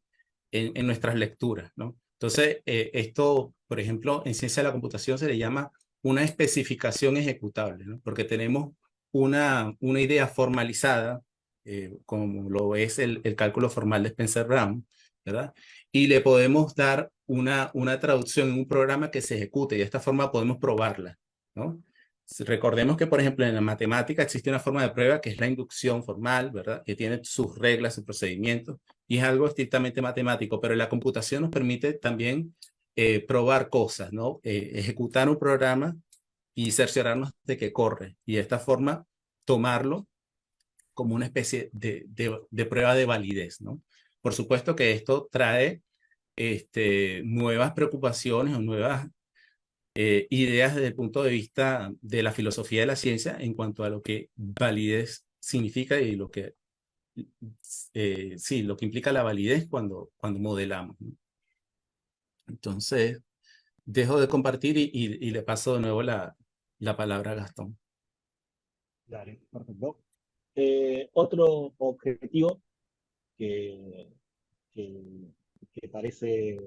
nuestras lecturas, ¿no? Entonces, esto, por ejemplo, en ciencia de la computación se le llama una especificación ejecutable, ¿no? Porque tenemos una idea formalizada, como lo es el cálculo formal de Spencer-Brown, ¿verdad? Y le podemos dar una traducción en un programa que se ejecute, y de esta forma podemos probarla, ¿no? Recordemos que, por ejemplo, en la matemática existe una forma de prueba que es la inducción formal, ¿verdad? Que tiene sus reglas, sus procedimientos, y es algo estrictamente matemático, pero la computación nos permite también probar cosas, ¿no? Ejecutar un programa y cerciorarnos de que corre, y de esta forma tomarlo como una especie de prueba de validez, ¿no? Por supuesto que esto trae nuevas preocupaciones o nuevas ideas desde el punto de vista de la filosofía de la ciencia en cuanto a lo que validez significa y lo que, sí, lo que implica la validez cuando modelamos, ¿no? Entonces, dejo de compartir y le paso de nuevo la palabra a Gastón. Dale, perfecto. Otro objetivo que, que, que parece,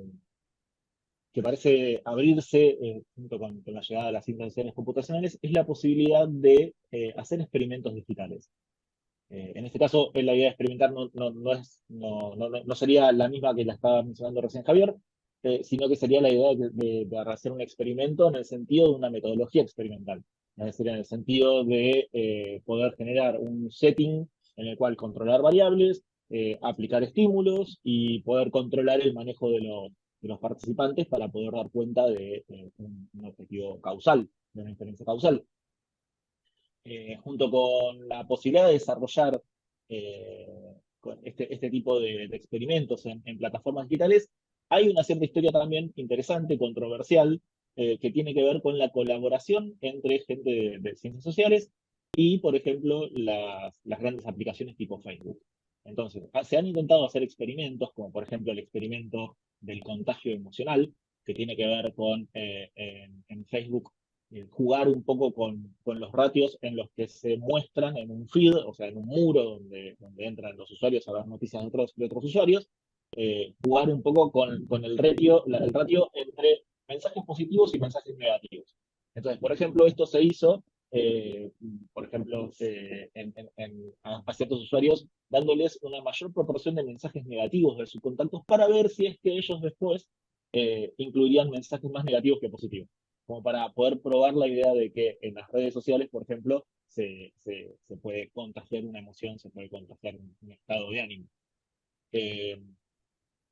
que parece abrirse junto con la llegada de las invenciones computacionales es la posibilidad de hacer experimentos digitales. En este caso, la idea de experimentar no sería la misma que la estaba mencionando recién Javier, sino que sería la idea de hacer un experimento en el sentido de una metodología experimental. Es decir, en el sentido de poder generar un setting en el cual controlar variables, aplicar estímulos y poder controlar el manejo de los participantes para poder dar cuenta de un objetivo causal, de una inferencia causal. Junto con la posibilidad de desarrollar con este tipo de experimentos en plataformas digitales, hay una cierta historia también interesante, controversial, que tiene que ver con la colaboración entre gente de ciencias sociales y, por ejemplo, las grandes aplicaciones tipo Facebook. Entonces, se han intentado hacer experimentos, como por ejemplo el experimento del contagio emocional, que tiene que ver con en Facebook jugar un poco con los ratios en los que se muestran en un feed, o sea, en un muro donde entran los usuarios a ver noticias de otros usuarios, jugar un poco con el ratio entre mensajes positivos y mensajes negativos. Entonces, por ejemplo, esto se hizo, por ejemplo, a ciertos usuarios, dándoles una mayor proporción de mensajes negativos de sus contactos para ver si es que ellos después incluirían mensajes más negativos que positivos. Como para poder probar la idea de que en las redes sociales, por ejemplo, se puede contagiar una emoción, se puede contagiar un estado de ánimo. Eh,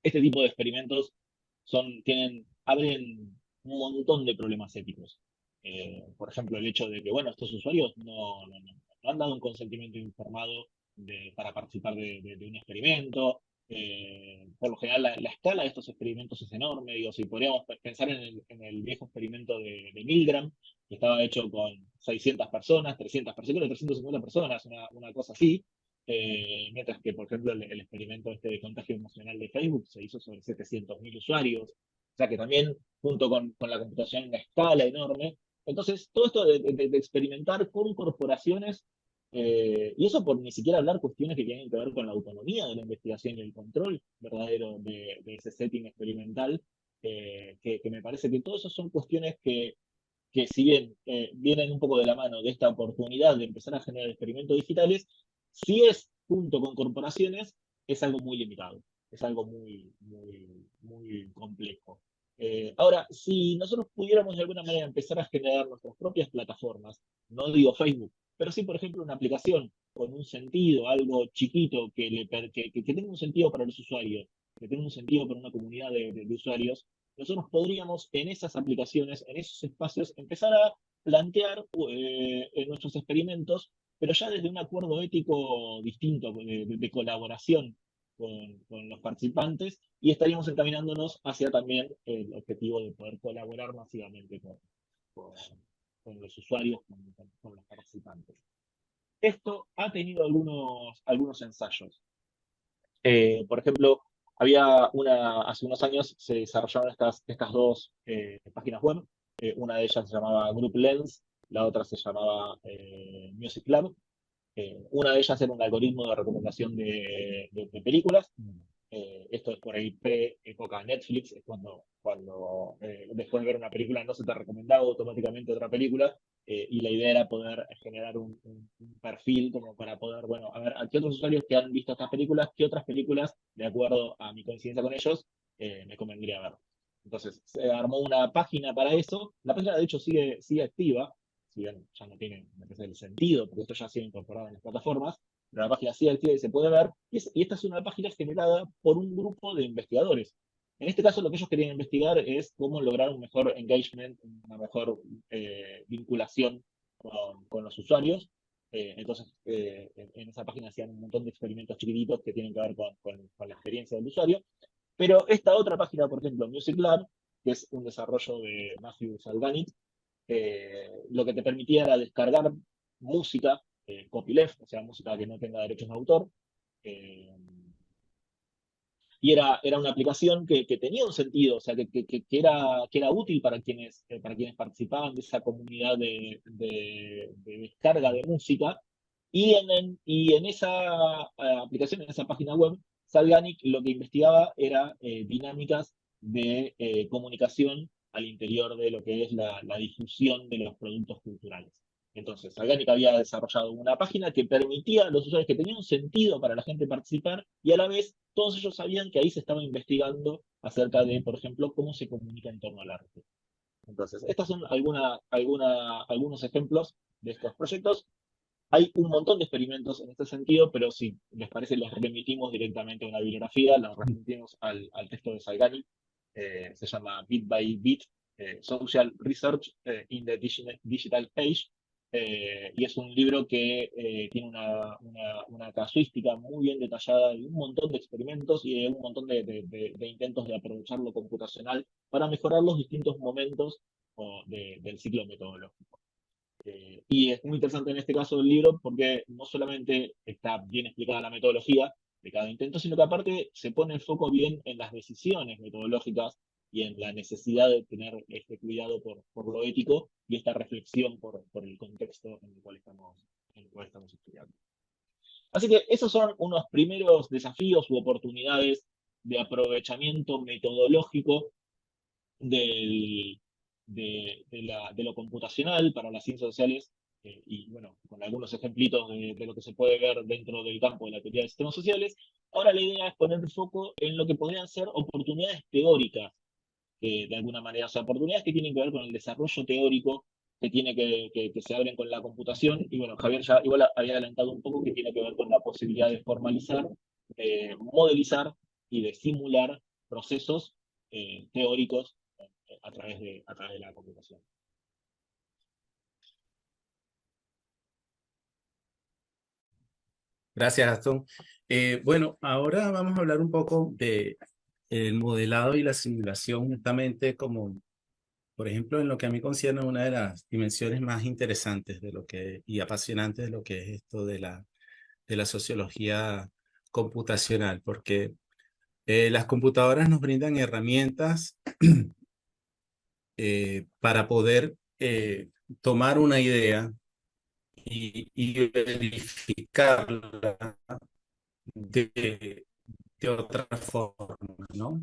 este tipo de experimentos abren un montón de problemas éticos. Por ejemplo, el hecho de que, bueno, estos usuarios no han dado un consentimiento informado para participar de un experimento. Por lo general, la escala de estos experimentos es enorme. Digo, si podríamos pensar en el viejo experimento de Milgram, que estaba hecho con 600 personas, 300 personas, 350 personas, una cosa así. Mientras que, por ejemplo, el experimento este de contagio emocional de Facebook se hizo sobre 700.000 usuarios. O sea que también, junto con la computación en una escala enorme. Entonces, todo esto de experimentar con corporaciones, y eso por ni siquiera hablar cuestiones que tienen que ver con la autonomía de la investigación y el control verdadero de ese setting experimental, que me parece que todo eso son cuestiones que si bien vienen un poco de la mano de esta oportunidad de empezar a generar experimentos digitales, si es junto con corporaciones, es algo muy limitado, es algo muy complejo. Ahora, si nosotros pudiéramos de alguna manera empezar a generar nuestras propias plataformas, no digo Facebook, pero sí, por ejemplo, una aplicación con un sentido, algo chiquito que tenga un sentido para los usuarios, que tenga un sentido para una comunidad de usuarios, nosotros podríamos en esas aplicaciones, en esos espacios, empezar a plantear nuestros experimentos, pero ya desde un acuerdo ético distinto, de colaboración con los participantes, y estaríamos encaminándonos hacia también el objetivo de poder colaborar masivamente con, con los usuarios, con los participantes. Esto ha tenido algunos ensayos. Por ejemplo, hace unos años se desarrollaron estas dos páginas web. Una de ellas se llamaba Group Lens, la otra se llamaba Music Lab. Una de ellas era un algoritmo de recomendación de películas. Esto es por ahí pre-época Netflix, es cuando después de ver una película no se te recomendaba automáticamente otra película, y la idea era poder generar un perfil como para poder, bueno, a ver, a qué otros usuarios que han visto estas películas, qué otras películas, de acuerdo a mi coincidencia con ellos, me convendría ver. Entonces, se armó una página para eso. La página, de hecho, sigue activa, si bien ya no tiene el sentido, porque esto ya ha sido incorporado en las plataformas, pero la página sigue activa y se puede ver, y esta es una página generada por un grupo de investigadores. En este caso, lo que ellos querían investigar es cómo lograr un mejor engagement, una mejor vinculación con los usuarios. Entonces, en esa página hacían un montón de experimentos chiquititos que tienen que ver con la experiencia del usuario. Pero esta otra página, por ejemplo, Music Lab, que es un desarrollo de Matthew Salganik, lo que te permitía era descargar música, copyleft, o sea, música que no tenga derechos de autor, eh, y era una aplicación que tenía un sentido, o sea, que era útil para quienes participaban de esa comunidad de descarga de música, y en esa aplicación, en esa página web, Salganic lo que investigaba era dinámicas de comunicación al interior de lo que es la difusión de los productos culturales. Entonces, Salganic había desarrollado una página que permitía a los usuarios, que tenía un sentido para la gente participar, y a la vez todos ellos sabían que ahí se estaba investigando acerca de, por ejemplo, cómo se comunica en torno al arte. Entonces, estos son algunos ejemplos de estos proyectos. Hay un montón de experimentos en este sentido, pero si les parece, los remitimos directamente a una bibliografía, los remitimos al texto de Salgani. Se llama Bit by Bit, Social Research in the Digital Age, y es un libro que tiene una casuística muy bien detallada de un montón de experimentos y de un montón de intentos de aprovechar lo computacional para mejorar los distintos momentos del ciclo metodológico. Y es muy interesante en este caso del libro porque no solamente está bien explicada la metodología de cada intento, sino que aparte se pone el foco bien en las decisiones metodológicas y en la necesidad de tener este cuidado por lo ético y esta reflexión por el contexto en el cual estamos estudiando. Así que esos son unos primeros desafíos u oportunidades de aprovechamiento metodológico de lo computacional para las ciencias sociales, y bueno, con algunos ejemplitos de lo que se puede ver dentro del campo de la teoría de sistemas sociales. Ahora la idea es poner el foco en lo que podrían ser oportunidades teóricas, de alguna manera, o sea, oportunidades que tienen que ver con el desarrollo teórico que tiene que se abren con la computación. Y bueno, Javier ya igual había adelantado un poco que tiene que ver con la posibilidad de formalizar, modelizar y de simular procesos teóricos a través de la computación. Gracias, Gastón. Bueno, ahora vamos a hablar un poco de el modelado y la simulación, justamente como, por ejemplo, en lo que a mí concierne, una de las dimensiones más interesantes de lo que, y apasionantes de lo que es esto de la sociología computacional, porque las computadoras nos brindan herramientas para poder tomar una idea y verificarla de otra forma, ¿no?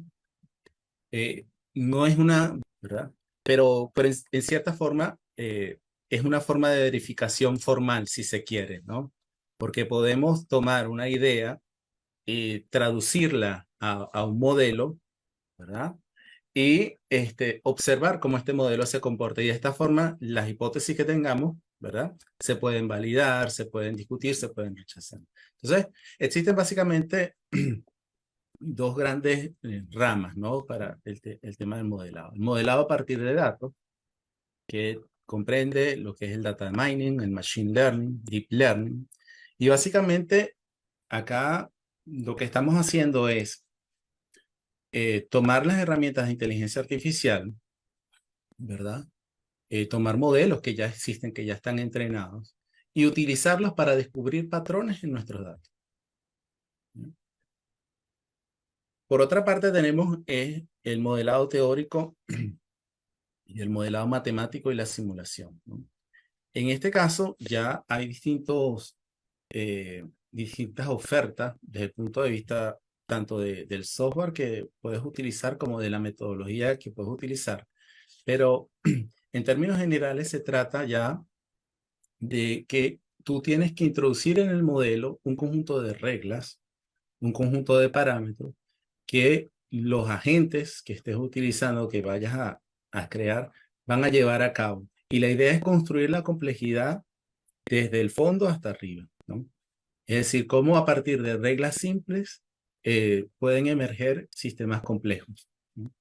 No es una, ¿verdad? Pero en cierta forma es una forma de verificación formal, si se quiere, ¿no? Porque podemos tomar una idea y traducirla a un modelo, ¿verdad? Y observar cómo este modelo se comporta. Y de esta forma, las hipótesis que tengamos, ¿verdad? Se pueden validar, se pueden discutir, se pueden rechazar. Entonces, existen básicamente dos grandes ramas, ¿no? Para el tema del modelado. El modelado a partir de datos, que comprende lo que es el data mining, el machine learning, deep learning. Y básicamente, acá lo que estamos haciendo es tomar las herramientas de inteligencia artificial, ¿verdad? Tomar modelos que ya existen, que ya están entrenados, y utilizarlos para descubrir patrones en nuestros datos. Por otra parte, tenemos el modelado teórico y el modelado matemático y la simulación, ¿no? En este caso, ya hay distintas ofertas desde el punto de vista tanto del software que puedes utilizar como de la metodología que puedes utilizar. Pero en términos generales se trata ya de que tú tienes que introducir en el modelo un conjunto de reglas, un conjunto de parámetros que los agentes que estés utilizando, que vayas a crear, van a llevar a cabo. Y la idea es construir la complejidad desde el fondo hasta arriba, ¿no? Es decir, cómo a partir de reglas simples pueden emerger sistemas complejos, ¿no?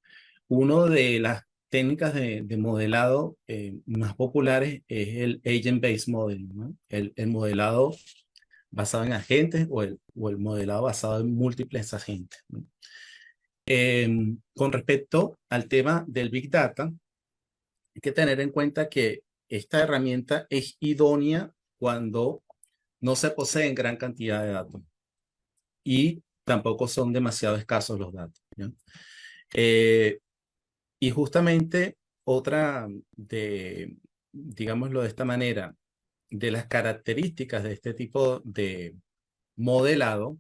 Una de las técnicas de modelado más populares es el Agent-Based Modeling, ¿no? El modelado basado en agentes o el modelado basado en múltiples agentes, ¿no? Con respecto al tema del Big Data, hay que tener en cuenta que esta herramienta es idónea cuando no se poseen gran cantidad de datos y tampoco son demasiado escasos los datos, ¿no? Y justamente otra de, digámoslo de esta manera, de las características de este tipo de modelado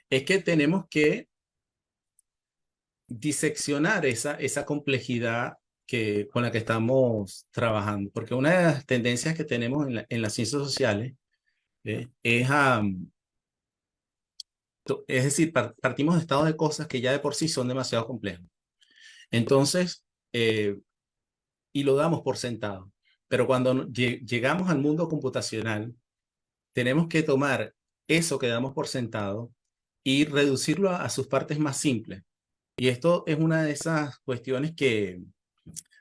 es que tenemos que diseccionar esa complejidad con la que estamos trabajando. Porque una de las tendencias que tenemos en las ciencias sociales es decir, partimos de estados de cosas que ya de por sí son demasiado complejos. Entonces, y lo damos por sentado. Pero cuando llegamos al mundo computacional, tenemos que tomar eso que damos por sentado y reducirlo a sus partes más simples. Y esto es una de esas cuestiones que,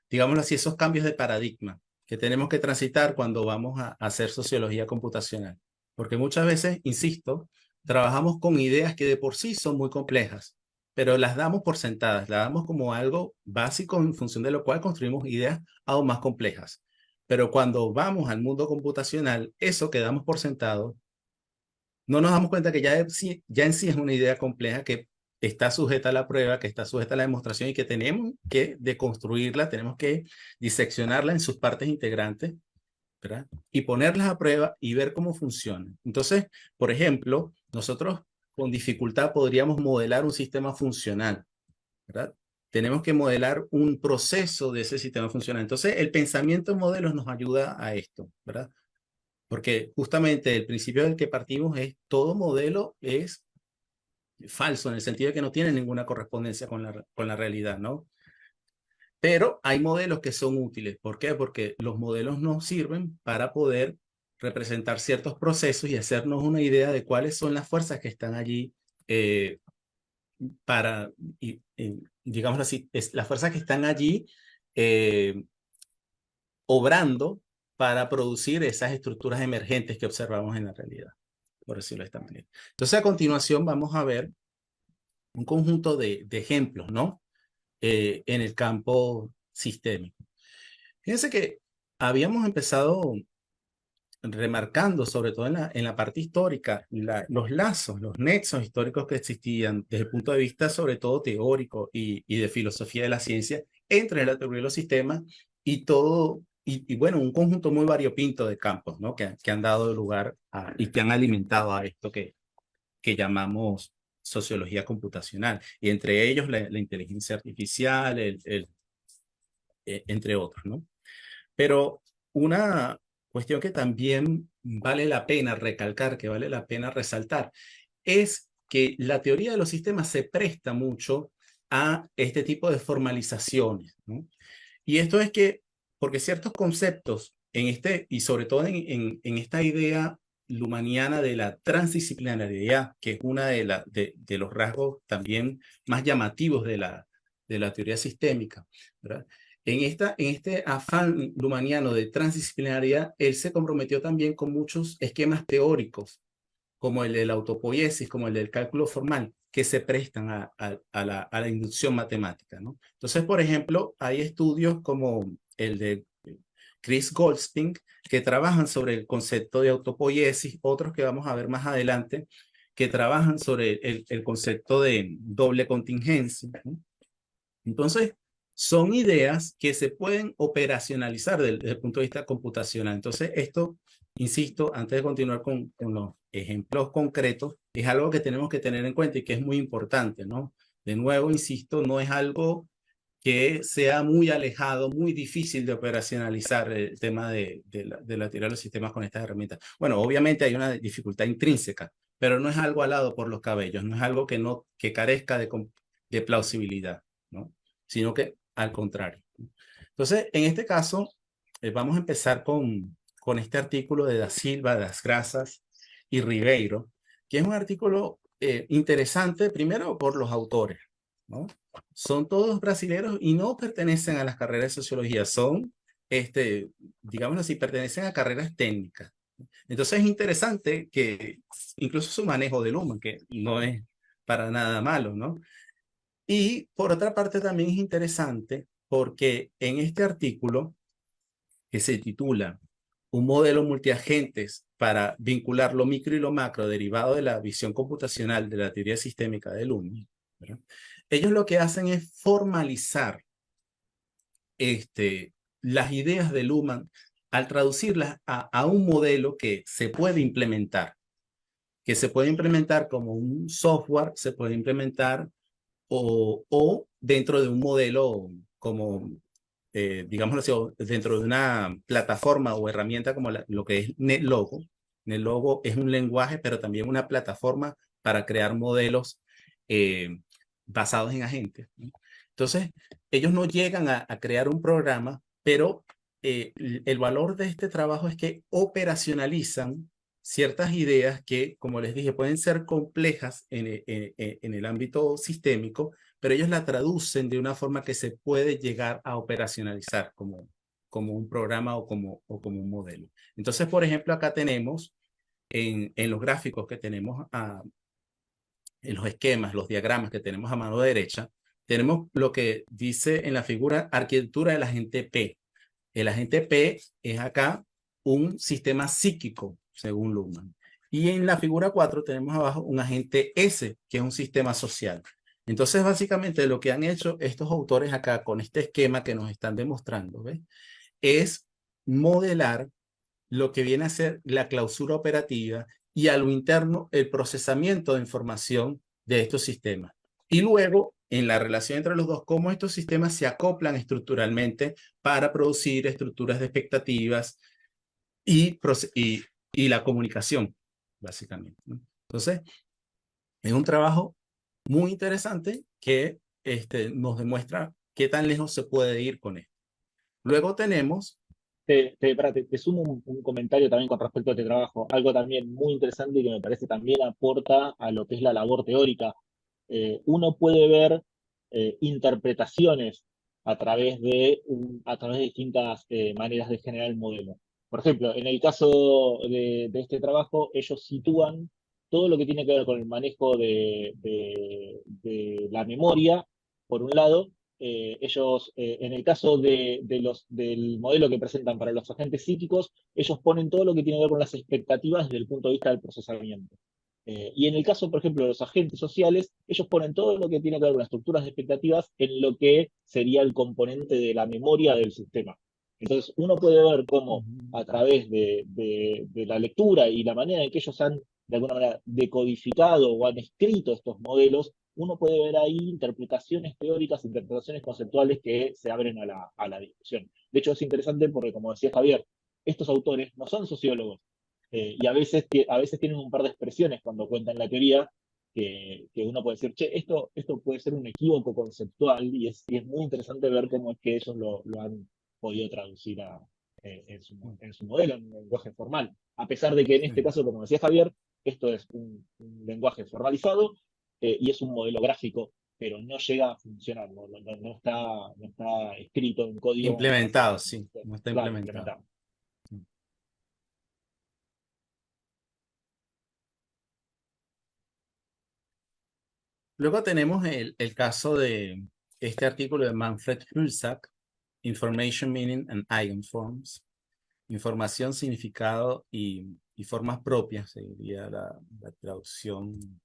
digámoslo así, esos cambios de paradigma que tenemos que transitar cuando vamos a hacer sociología computacional. Porque muchas veces, insisto, trabajamos con ideas que de por sí son muy complejas, pero las damos por sentadas, las damos como algo básico en función de lo cual construimos ideas aún más complejas. Pero cuando vamos al mundo computacional, eso que damos por sentado, no nos damos cuenta que ya en sí es una idea compleja que está sujeta a la prueba, que está sujeta a la demostración y que tenemos que deconstruirla, tenemos que diseccionarla en sus partes integrantes, ¿verdad? Y ponerlas a prueba y ver cómo funcionan. Entonces, por ejemplo, nosotros con dificultad podríamos modelar un sistema funcional, ¿verdad? Tenemos que modelar un proceso de ese sistema funcional. Entonces, el pensamiento en modelos nos ayuda a esto, ¿verdad? Porque justamente el principio del que partimos es todo modelo es falso, en el sentido de que no tiene ninguna correspondencia con la realidad, ¿no? Pero hay modelos que son útiles. ¿Por qué? Porque los modelos nos sirven para poder representar ciertos procesos y hacernos una idea de cuáles son las fuerzas que están allí para, digámoslo así, las fuerzas que están allí obrando para producir esas estructuras emergentes que observamos en la realidad, por decirlo de esta manera. Entonces, a continuación vamos a ver un conjunto de ejemplos, ¿no? En el campo sistémico. Fíjense que habíamos empezado remarcando, sobre todo en la parte histórica, los lazos, los nexos históricos que existían desde el punto de vista sobre todo teórico y de filosofía de la ciencia entre la teoría de los sistemas y todo, y bueno, un conjunto muy variopinto de campos, ¿no? que han dado lugar y que han alimentado a esto que llamamos sociología computacional, y entre ellos la inteligencia artificial, entre otros, ¿no? Pero una cuestión que también vale la pena recalcar, que vale la pena resaltar, es que la teoría de los sistemas se presta mucho a este tipo de formalizaciones, ¿no? Y esto es que, porque ciertos conceptos y sobre todo en esta idea lumaniana de la transdisciplinariedad, que es una de los rasgos también más llamativos de la teoría sistémica, ¿verdad? En este afán lumaniano de transdisciplinariedad, él se comprometió también con muchos esquemas teóricos, como el de la autopoiesis, como el del cálculo formal, que se prestan a la inducción matemática, ¿no? Entonces, por ejemplo, hay estudios como el de Chris Goldspin, que trabajan sobre el concepto de autopoiesis, otros que vamos a ver más adelante, que trabajan sobre el concepto de doble contingencia, ¿no? Entonces, son ideas que se pueden operacionalizar desde el punto de vista computacional. Entonces, esto, insisto, antes de continuar con los ejemplos concretos, es algo que tenemos que tener en cuenta y que es muy importante, ¿no? De nuevo, insisto, no es algo que sea muy alejado, muy difícil de operacionalizar el tema de la teoría de los sistemas con estas herramientas. Bueno, obviamente hay una dificultad intrínseca, pero no es algo alado por los cabellos, no es algo que carezca de plausibilidad, ¿no? Sino que al contrario. Entonces, en este caso, vamos a empezar con este artículo de Da Silva, Das Graças y Ribeiro, que es un artículo interesante, primero por los autores, ¿no? Son todos brasileños y no pertenecen a las carreras de sociología, son, digamos así, pertenecen a carreras técnicas. Entonces es interesante que incluso su manejo del Luhmann, que no es para nada malo, ¿no? Y por otra parte también es interesante porque en este artículo que se titula Un modelo multiagentes para vincular lo micro y lo macro derivado de la visión computacional de la teoría sistémica de Luhmann, ¿verdad? Ellos lo que hacen es formalizar las ideas de Luhmann al traducirlas a un modelo que se puede implementar como un software, se puede implementar o dentro de un modelo como, digámoslo así, dentro de una plataforma o herramienta como lo que es NetLogo. NetLogo es un lenguaje, pero también una plataforma para crear modelos basados en agentes, ¿no? Entonces, ellos no llegan a crear un programa, pero el valor de este trabajo es que operacionalizan ciertas ideas que, como les dije, pueden ser complejas en el ámbito sistémico, pero ellos la traducen de una forma que se puede llegar a operacionalizar como un programa o como un modelo. Entonces, por ejemplo, acá tenemos en los gráficos que tenemos, en los esquemas, los diagramas que tenemos a mano derecha, tenemos lo que dice en la figura arquitectura del agente P. El agente P es acá un sistema psíquico, según Luhmann. Y en la figura 4 tenemos abajo un agente S, que es un sistema social. Entonces, básicamente lo que han hecho estos autores acá con este esquema que nos están demostrando, ¿ves? Es modelar lo que viene a ser la clausura operativa y a lo interno el procesamiento de información de estos sistemas. Y luego, en la relación entre los dos, cómo estos sistemas se acoplan estructuralmente para producir estructuras de expectativas y la comunicación, básicamente, ¿no? Entonces, es un trabajo muy interesante que nos demuestra qué tan lejos se puede ir con esto. Luego tenemos... Te sumo un comentario también con respecto a este trabajo, algo también muy interesante y que me parece también aporta a lo que es la labor teórica. Uno puede ver interpretaciones a través de distintas maneras de generar el modelo. Por ejemplo, en el caso de este trabajo, ellos sitúan todo lo que tiene que ver con el manejo de la memoria, por un lado. Ellos, en el caso del modelo que presentan para los agentes psíquicos, ellos ponen todo lo que tiene que ver con las expectativas desde el punto de vista del procesamiento. Y en el caso, por ejemplo, de los agentes sociales, ellos ponen todo lo que tiene que ver con las estructuras de expectativas en lo que sería el componente de la memoria del sistema. Entonces, uno puede ver cómo a través de la lectura y la manera en que ellos han, de alguna manera, decodificado o han escrito estos modelos, uno puede ver ahí interpretaciones teóricas, interpretaciones conceptuales que se abren a la discusión. De hecho, es interesante porque, como decía Javier, estos autores no son sociólogos, y a veces tienen un par de expresiones cuando cuentan la teoría que uno puede decir, che, esto puede ser un equívoco conceptual, y es muy interesante ver cómo es que ellos lo han podido traducir en su modelo, en un lenguaje formal. A pesar de que en este caso, como decía Javier, esto es un lenguaje formalizado, y es un modelo gráfico, pero no llega a funcionar, no está escrito en código. Implementado, sí, no está Claro, implementado. Luego tenemos el caso de este artículo de Manfred Hulsak, Information, Meaning and Eigenforms, información, significado y formas propias, sería la traducción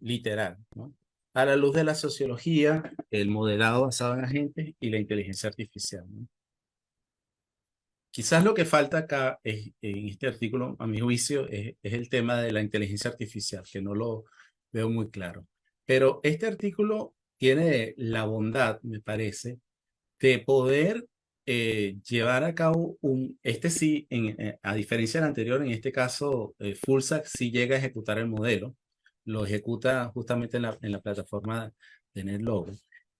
literal, ¿no? A la luz de la sociología, el modelado basado en agentes y la inteligencia artificial, ¿no? Quizás lo que falta acá en este artículo, a mi juicio, es el tema de la inteligencia artificial, que no lo veo muy claro. Pero este artículo tiene la bondad, me parece, de poder llevar a cabo sí, a diferencia del anterior, en este caso, Fulsac sí llega a ejecutar el modelo, lo ejecuta justamente en la plataforma de NetLogo.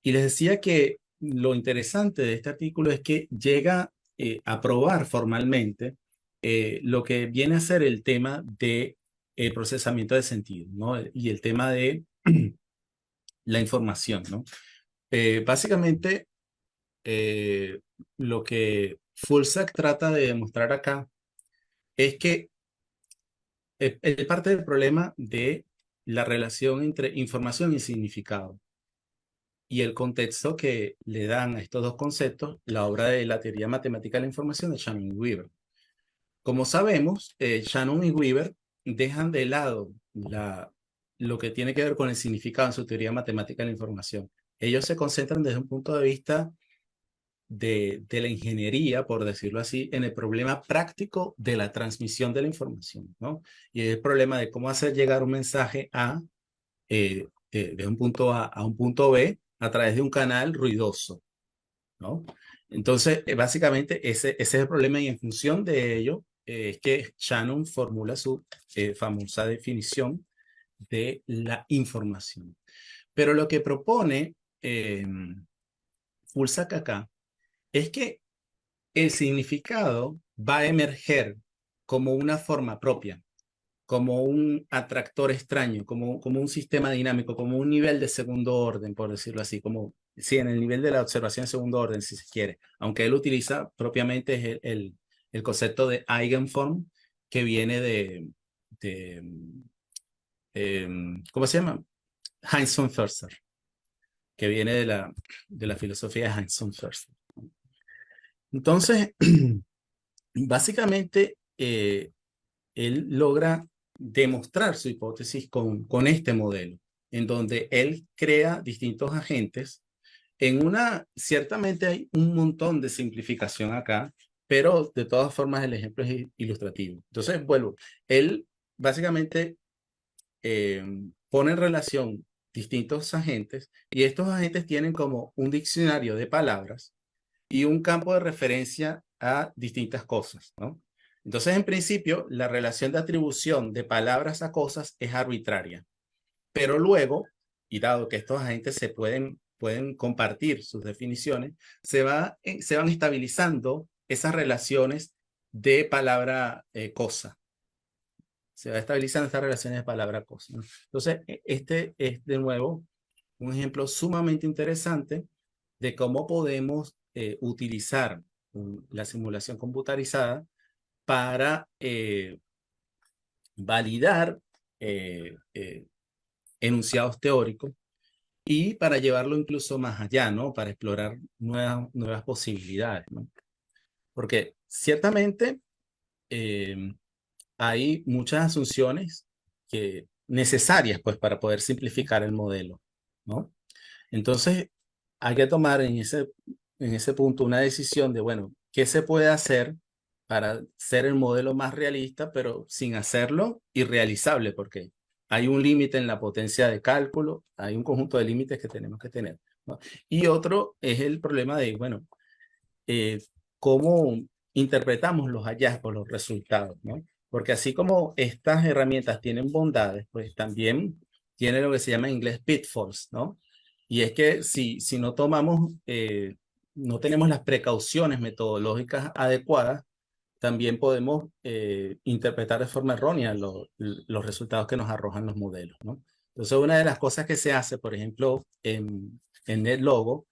Y les decía que lo interesante de este artículo es que llega a probar formalmente lo que viene a ser el tema de procesamiento de sentido, ¿no? Y el tema de la información, ¿no? Básicamente, lo que Fulsac trata de demostrar acá es que es parte del problema de la relación entre información y significado y el contexto que le dan a estos dos conceptos la obra de la teoría matemática de la información de Shannon y Weaver. Como sabemos, Shannon y Weaver dejan de lado lo que tiene que ver con el significado en su teoría matemática de la información. Ellos se concentran desde un punto de vista de la ingeniería, por decirlo así, en el problema práctico de la transmisión de la información, ¿no? Y el problema de cómo hacer llegar un mensaje de un punto A a un punto B a través de un canal ruidoso, ¿no? Entonces, básicamente, ese es el problema, y en función de ello es que Shannon formula su famosa definición de la información. Pero lo que propone Fulsac acá es que el significado va a emerger como una forma propia, como un atractor extraño, como un sistema dinámico, como un nivel de segundo orden, por decirlo así, como sí, en el nivel de la observación de segundo orden, si se quiere, aunque él utiliza propiamente el concepto de eigenform, que viene ¿cómo se llama? Heinz von Förster, que viene de la filosofía de Heinz von Förster. Entonces, básicamente, él logra demostrar su hipótesis con este modelo, en donde él crea distintos agentes. Ciertamente hay un montón de simplificación acá, pero de todas formas el ejemplo es ilustrativo. Entonces, vuelvo, él básicamente pone en relación distintos agentes y estos agentes tienen como un diccionario de palabras y un campo de referencia a distintas cosas, ¿no? Entonces, en principio, la relación de atribución de palabras a cosas es arbitraria, pero luego, y dado que estos agentes pueden compartir sus definiciones, se van estabilizando esas relaciones de palabra-cosa. Se va estabilizando estas relaciones de palabra-cosa, ¿no? Entonces, este es de nuevo un ejemplo sumamente interesante de cómo podemos utilizar la simulación computarizada para validar enunciados teóricos y para llevarlo incluso más allá, ¿no? Para explorar nuevas posibilidades, ¿no? Porque ciertamente hay muchas asunciones necesarias pues, para poder simplificar el modelo, ¿no? Entonces, hay que tomar en ese punto una decisión de, bueno, ¿qué se puede hacer para ser el modelo más realista, pero sin hacerlo irrealizable? Porque hay un límite en la potencia de cálculo, hay un conjunto de límites que tenemos que tener, ¿no? Y otro es el problema de, bueno, cómo interpretamos los hallazgos, los resultados, ¿no? Porque así como estas herramientas tienen bondades, pues también tiene lo que se llama en inglés pitfalls, ¿no? Y es que si no tomamos, no tenemos las precauciones metodológicas adecuadas, también podemos interpretar de forma errónea los resultados que nos arrojan los modelos, ¿no? Entonces, una de las cosas que se hace, por ejemplo, en NetLogo,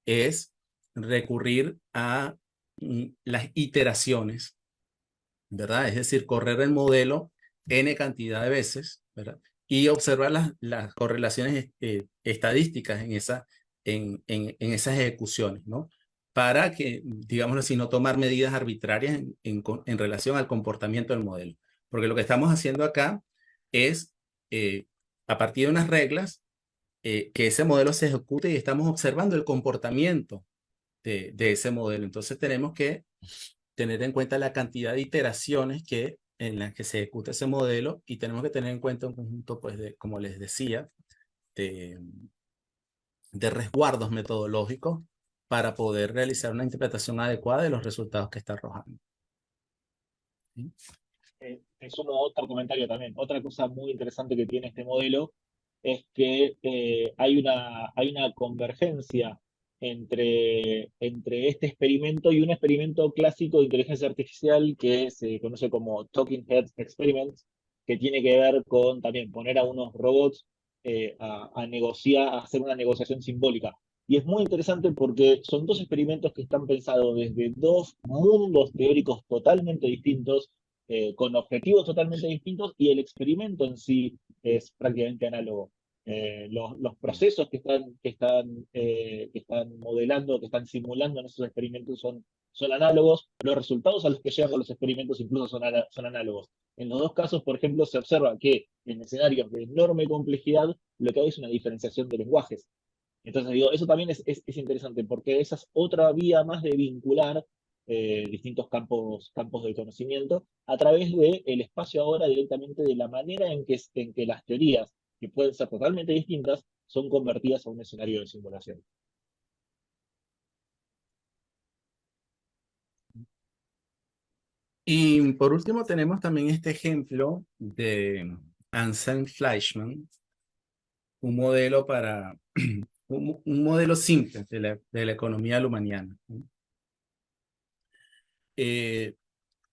es recurrir a las iteraciones, ¿verdad? Es decir, correr el modelo n cantidad de veces, ¿verdad? Y observar las correlaciones estadísticas en esas ejecuciones, ¿no? Para que, digámoslo así, no tomar medidas arbitrarias en relación al comportamiento del modelo. Porque lo que estamos haciendo acá es, a partir de unas reglas, que ese modelo se ejecute y estamos observando el comportamiento de ese modelo. Entonces tenemos que tener en cuenta la cantidad de iteraciones en las que se ejecuta ese modelo y tenemos que tener en cuenta un conjunto, pues, como les decía, de resguardos metodológicos para poder realizar una interpretación adecuada de los resultados que está arrojando. ¿Sí? Te sumo otro comentario también. Otra cosa muy interesante que tiene este modelo es que hay una convergencia entre este experimento y un experimento clásico de inteligencia artificial que se conoce como Talking Heads Experiments, que tiene que ver con también poner a unos robots a negociar, a hacer una negociación simbólica. Y es muy interesante porque son dos experimentos que están pensados desde dos mundos teóricos totalmente distintos, con objetivos totalmente distintos, y el experimento en sí es prácticamente análogo. Los procesos que están modelando, que están simulando en esos experimentos son análogos, los resultados a los que llegan con los experimentos incluso son análogos. En los dos casos, por ejemplo, se observa que en escenarios de enorme complejidad lo que hay es una diferenciación de lenguajes. Entonces, digo, eso también es interesante, porque esa es otra vía más de vincular distintos campos de conocimiento a través del espacio ahora directamente de la manera en que las teorías, que pueden ser totalmente distintas, son convertidas a un escenario de simulación. Y por último tenemos también este ejemplo de Anselm Fleischmann, un modelo un modelo simple de la economía lumaniana.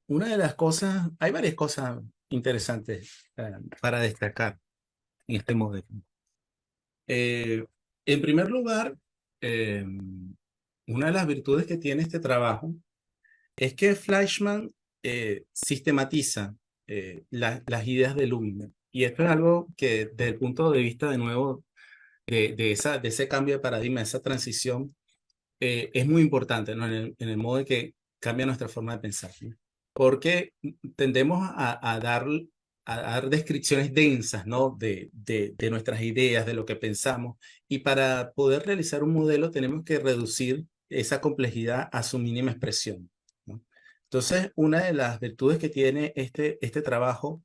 Una de las cosas, hay varias cosas interesantes para destacar en este modelo. En primer lugar, una de las virtudes que tiene este trabajo es que Fleischmann sistematiza las ideas de Luhmann. Y esto es algo que desde el punto de vista de nuevo de ese cambio de paradigma, esa transición, es muy importante, ¿no? en el modo en que cambia nuestra forma de pensar, ¿no? Porque tendemos a dar descripciones densas, ¿no? de nuestras ideas, de lo que pensamos, y para poder realizar un modelo tenemos que reducir esa complejidad a su mínima expresión, ¿no? Entonces, una de las virtudes que tiene este trabajo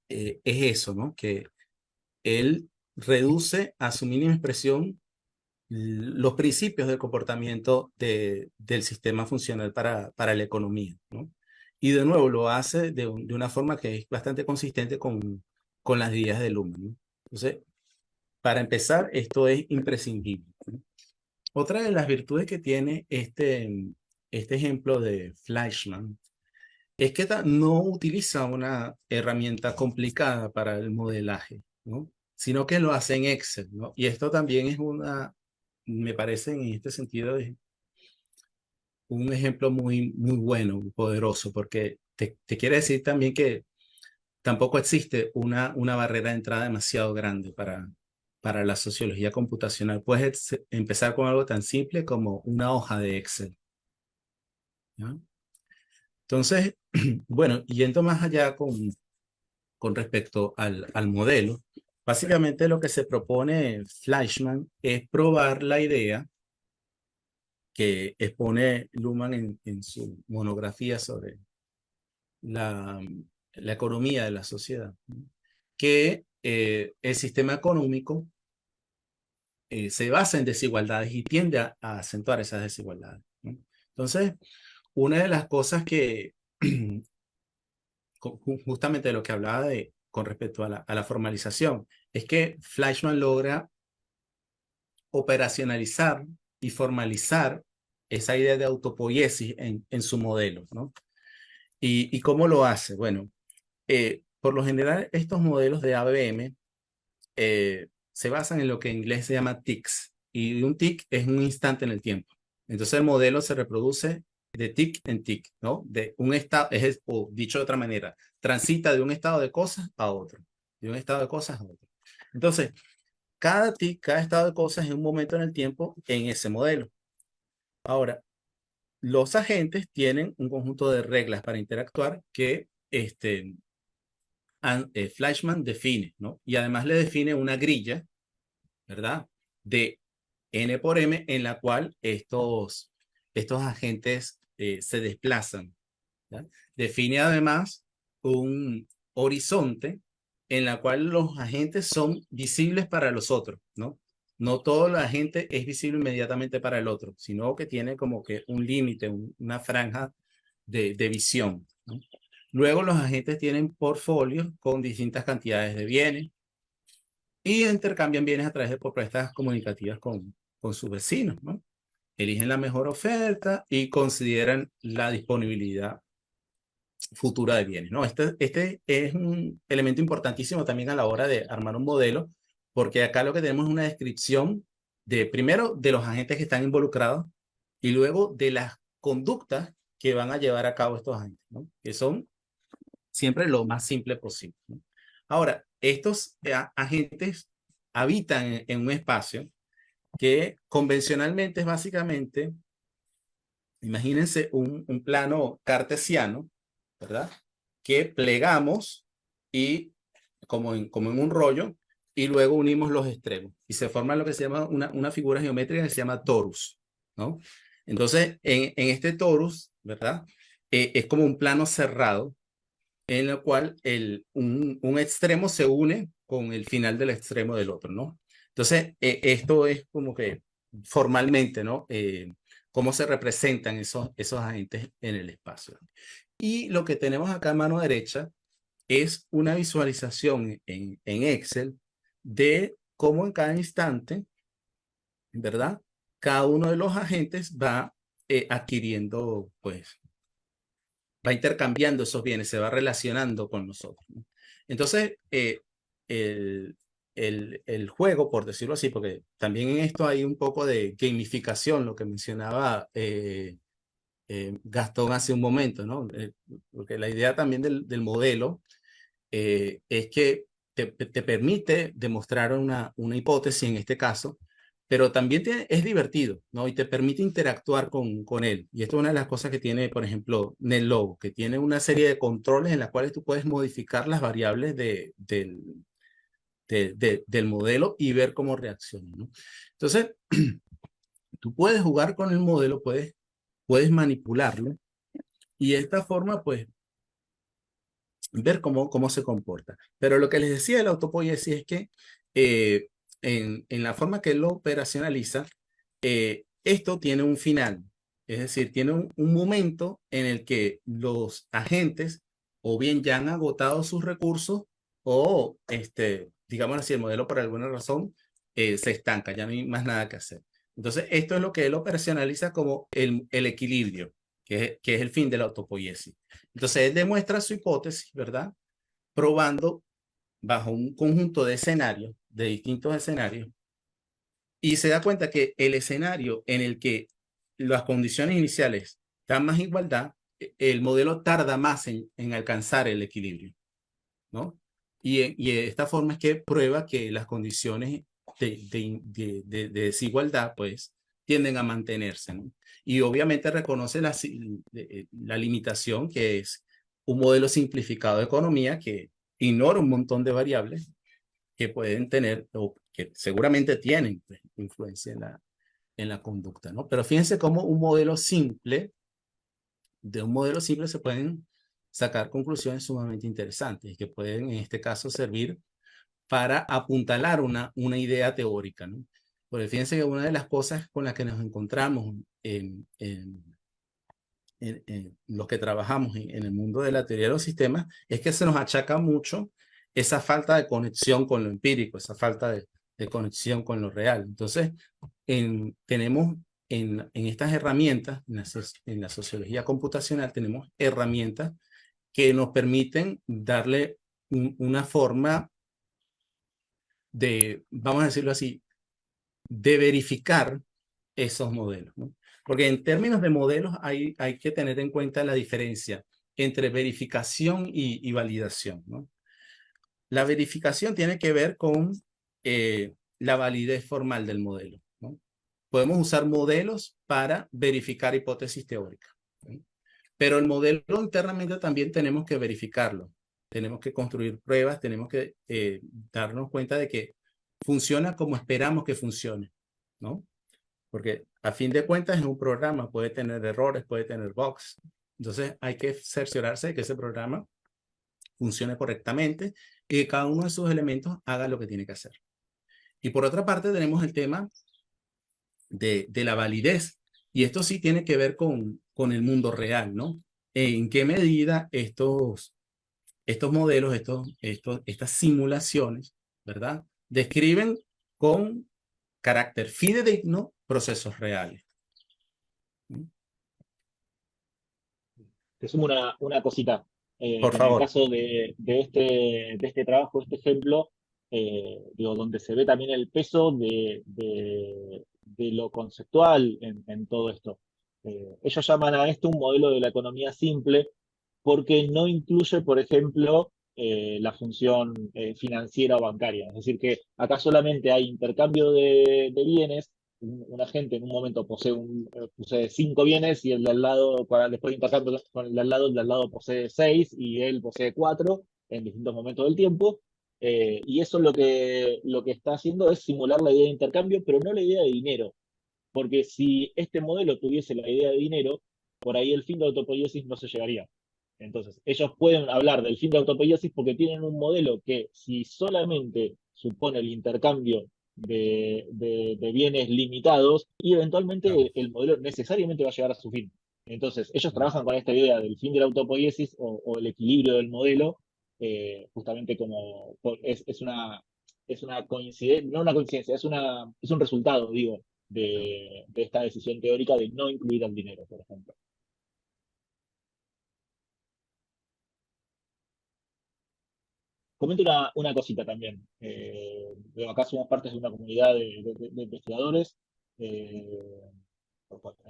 es eso, ¿no? Que él reduce a su mínima expresión los principios del comportamiento del sistema funcional para la economía, ¿no? Y de nuevo lo hace de una forma que es bastante consistente con las ideas de Luhmann, ¿no? Entonces, para empezar, esto es imprescindible, ¿no? Otra de las virtudes que tiene este ejemplo de Fleischmann es que no utiliza una herramienta complicada para el modelaje, ¿no? Sino que lo hace en Excel, ¿no? Y esto también es me parece en este sentido es un ejemplo muy bueno, muy poderoso, porque te quiere decir también que tampoco existe una barrera de entrada demasiado grande para la sociología computacional. Puedes empezar con algo tan simple como una hoja de Excel, ¿no? Entonces, bueno, yendo más allá con respecto al modelo, básicamente lo que se propone Fleischmann es probar la idea que expone Luhmann en su monografía sobre la, la economía de la sociedad, ¿no? Que el sistema económico se basa en desigualdades y tiende a acentuar esas desigualdades, ¿no? Entonces, una de las cosas que justamente de lo que hablaba con respecto a la formalización, es que Fleischmann logra operacionalizar y formalizar esa idea de autopoiesis en su modelo, ¿no? ¿Y cómo lo hace? Bueno, por lo general estos modelos de ABM se basan en lo que en inglés se llama ticks, y un tick es un instante en el tiempo. Entonces el modelo se reproduce de tick en tick, ¿no? De un estado, o dicho de otra manera, transita de un estado de cosas a otro, de un estado de cosas a otro. Entonces, cada tick, cada estado de cosas es un momento en el tiempo en ese modelo. Ahora, los agentes tienen un conjunto de reglas para interactuar que Fleischmann define, ¿no? Y además le define una grilla, ¿verdad? De N por M en la cual estos agentes se desplazan, ¿ya? Define además un horizonte en la cual los agentes son visibles para los otros, ¿no? No todo el agente es visible inmediatamente para el otro, sino que tiene como que un límite, una franja de visión, ¿no? Luego los agentes tienen portfolios con distintas cantidades de bienes y intercambian bienes a través de propuestas comunicativas con sus vecinos, ¿no? Eligen la mejor oferta y consideran la disponibilidad futura de bienes, ¿no? Este es un elemento importantísimo también a la hora de armar un modelo, porque acá lo que tenemos es una descripción primero de los agentes que están involucrados y luego de las conductas que van a llevar a cabo estos agentes, ¿no? Que son siempre lo más simple posible, ¿no? Ahora, estos agentes habitan en un espacio que convencionalmente es básicamente, imagínense un plano cartesiano, ¿verdad? Que plegamos y como en un rollo y luego unimos los extremos y se forma lo que se llama una figura geométrica que se llama torus, ¿no? Entonces, en este torus, ¿verdad? Es como un plano cerrado en el cual un extremo se une con el final del extremo del otro, ¿no? Entonces, esto es como que formalmente, ¿no? Cómo se representan esos agentes en el espacio. Y lo que tenemos acá a mano derecha es una visualización en Excel de cómo en cada instante, ¿verdad? Cada uno de los agentes va adquiriendo, pues, va intercambiando esos bienes, se va relacionando con nosotros, ¿no? Entonces, el juego, por decirlo así, porque también en esto hay un poco de gamificación, lo que mencionaba Gastón hace un momento, ¿no? Porque la idea también del modelo es que te permite demostrar una hipótesis en este caso, pero también es divertido, ¿no? Y te permite interactuar con él. Y esto es una de las cosas que tiene, por ejemplo, NetLogo, que tiene una serie de controles en las cuales tú puedes modificar las variables del modelo y ver cómo reacciona, ¿no? Entonces, tú puedes jugar con el modelo, puedes manipularlo y de esta forma, pues, ver cómo se comporta. Pero lo que les decía de la autopoiesis es que en la forma que él lo operacionaliza, esto tiene un final, es decir, tiene un momento en el que los agentes o bien ya han agotado sus recursos o, digamos así, el modelo por alguna razón se estanca, ya no hay más nada que hacer. Entonces, esto es lo que él operacionaliza como el equilibrio, que es el fin de la autopoiesis. Entonces, él demuestra su hipótesis, ¿verdad? Probando bajo un conjunto de escenarios, de distintos escenarios, y se da cuenta que el escenario en el que las condiciones iniciales dan más igualdad, el modelo tarda más en alcanzar el equilibrio, ¿no? Y de esta forma es que prueba que las condiciones de desigualdad, pues, tienden a mantenerse, ¿no? Y obviamente reconoce la limitación que es un modelo simplificado de economía que ignora un montón de variables que pueden tener o que seguramente tienen, pues, influencia en la conducta, ¿no? Pero fíjense cómo de un modelo simple se pueden sacar conclusiones sumamente interesantes y que pueden en este caso servir para apuntalar una idea teórica, ¿no? Porque fíjense que una de las cosas con las que nos encontramos en los que trabajamos en el mundo de la teoría de los sistemas es que se nos achaca mucho esa falta de conexión con lo empírico, esa falta de conexión con lo real. Entonces, tenemos en estas herramientas, en la sociología computacional, tenemos herramientas que nos permiten darle una forma vamos a decirlo así, de verificar esos modelos, ¿no? Porque en términos de modelos hay que tener en cuenta la diferencia entre verificación y validación, ¿no? La verificación tiene que ver con la validez formal del modelo, ¿no? Podemos usar modelos para verificar hipótesis teóricas, ¿no? Pero el modelo internamente también tenemos que verificarlo. Tenemos que construir pruebas, tenemos que darnos cuenta de que funciona como esperamos que funcione, ¿no? Porque a fin de cuentas es un programa, puede tener errores, puede tener bugs. Entonces hay que cerciorarse de que ese programa funcione correctamente y que cada uno de sus elementos haga lo que tiene que hacer. Y por otra parte tenemos el tema de la validez. Y esto sí tiene que ver con el mundo real, ¿no? En qué medida estos modelos, estas simulaciones, ¿verdad? Describen con carácter fidedigno procesos reales. Te sumo una cosita, Por que en el favor. caso de este trabajo, este ejemplo, digo, donde se ve también el peso de lo conceptual en todo esto. Ellos llaman a esto un modelo de la economía simple porque no incluye, por ejemplo, la función financiera o bancaria. Es decir, que acá solamente hay intercambio de bienes. Un agente en un momento posee 5 bienes y el de al lado, después de intercambio con el de al lado posee 6 y él posee 4 en distintos momentos del tiempo. Y eso lo que está haciendo es simular la idea de intercambio, pero no la idea de dinero. Porque si este modelo tuviese la idea de dinero, por ahí el fin de autopoiesis no se llegaría. Entonces, ellos pueden hablar del fin de autopoiesis porque tienen un modelo que, si solamente supone el intercambio de bienes limitados, y eventualmente el modelo necesariamente va a llegar a su fin. Entonces, ellos trabajan con esta idea del fin de la autopoiesis o el equilibrio del modelo, justamente como es una coincidencia, no una coincidencia, es un resultado, digo, de esta decisión teórica de no incluir al dinero, por ejemplo. Comento una cosita también. Acá somos parte de una comunidad de investigadores, eh,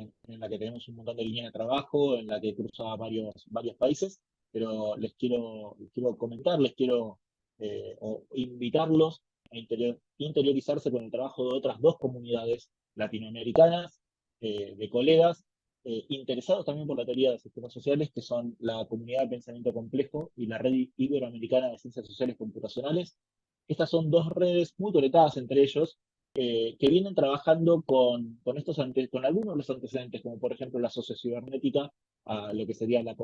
en la que tenemos un montón de líneas de trabajo, en la que cruza varios países, pero les quiero comentar, o invitarlos a interiorizarse con el trabajo de otras dos comunidades latinoamericanas, de colegas interesados también por la teoría de sistemas sociales, que son la Comunidad de Pensamiento Complejo y la Red Iberoamericana de Ciencias Sociales Computacionales. Estas son dos redes muy conectadas entre ellos, que vienen trabajando con algunos de los antecedentes, como por ejemplo la sociocibernética, a lo que sería la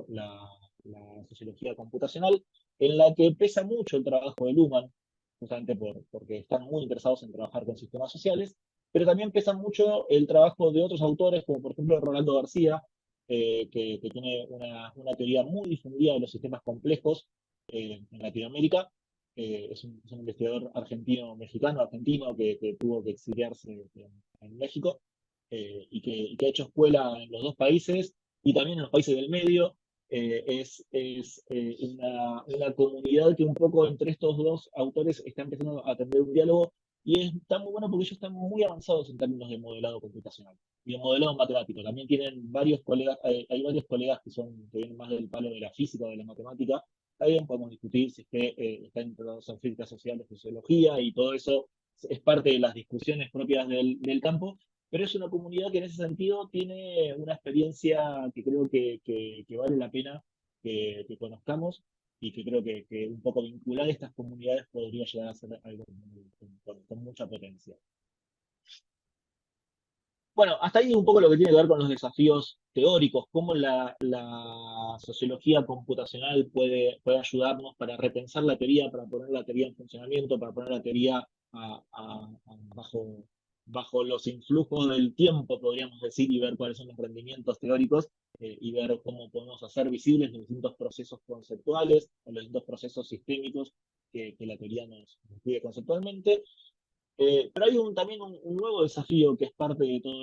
sociología computacional, en la que pesa mucho el trabajo de Luhmann, justamente porque están muy interesados en trabajar con sistemas sociales, pero también pesa mucho el trabajo de otros autores, como por ejemplo Rolando García, que tiene una teoría muy difundida de los sistemas complejos en Latinoamérica. Es un investigador argentino que tuvo que exiliarse en México, y que ha hecho escuela en los dos países y también en los países del medio. Es una comunidad que un poco entre estos dos autores está empezando a tener un diálogo, y está muy bueno porque ellos están muy avanzados en términos de modelado computacional y de modelado matemático. También tienen varios colegas, hay varios colegas que vienen más del palo de la física o de la matemática. Está bien, podemos discutir si es que está integrados en física social o sociología, y todo eso es parte de las discusiones propias del campo, pero es una comunidad que en ese sentido tiene una experiencia que creo que vale la pena que conozcamos, y que creo que un poco vincular estas comunidades podría llegar a ser algo con mucha potencia. Bueno, hasta ahí un poco lo que tiene que ver con los desafíos teóricos, cómo la sociología computacional puede ayudarnos para repensar la teoría, para poner la teoría en funcionamiento, para poner la teoría bajo los influjos del tiempo, podríamos decir, y ver cuáles son los rendimientos teóricos, y ver cómo podemos hacer visibles los distintos procesos conceptuales o los distintos procesos sistémicos que la teoría nos pide conceptualmente. Pero hay también un nuevo desafío que es parte de todo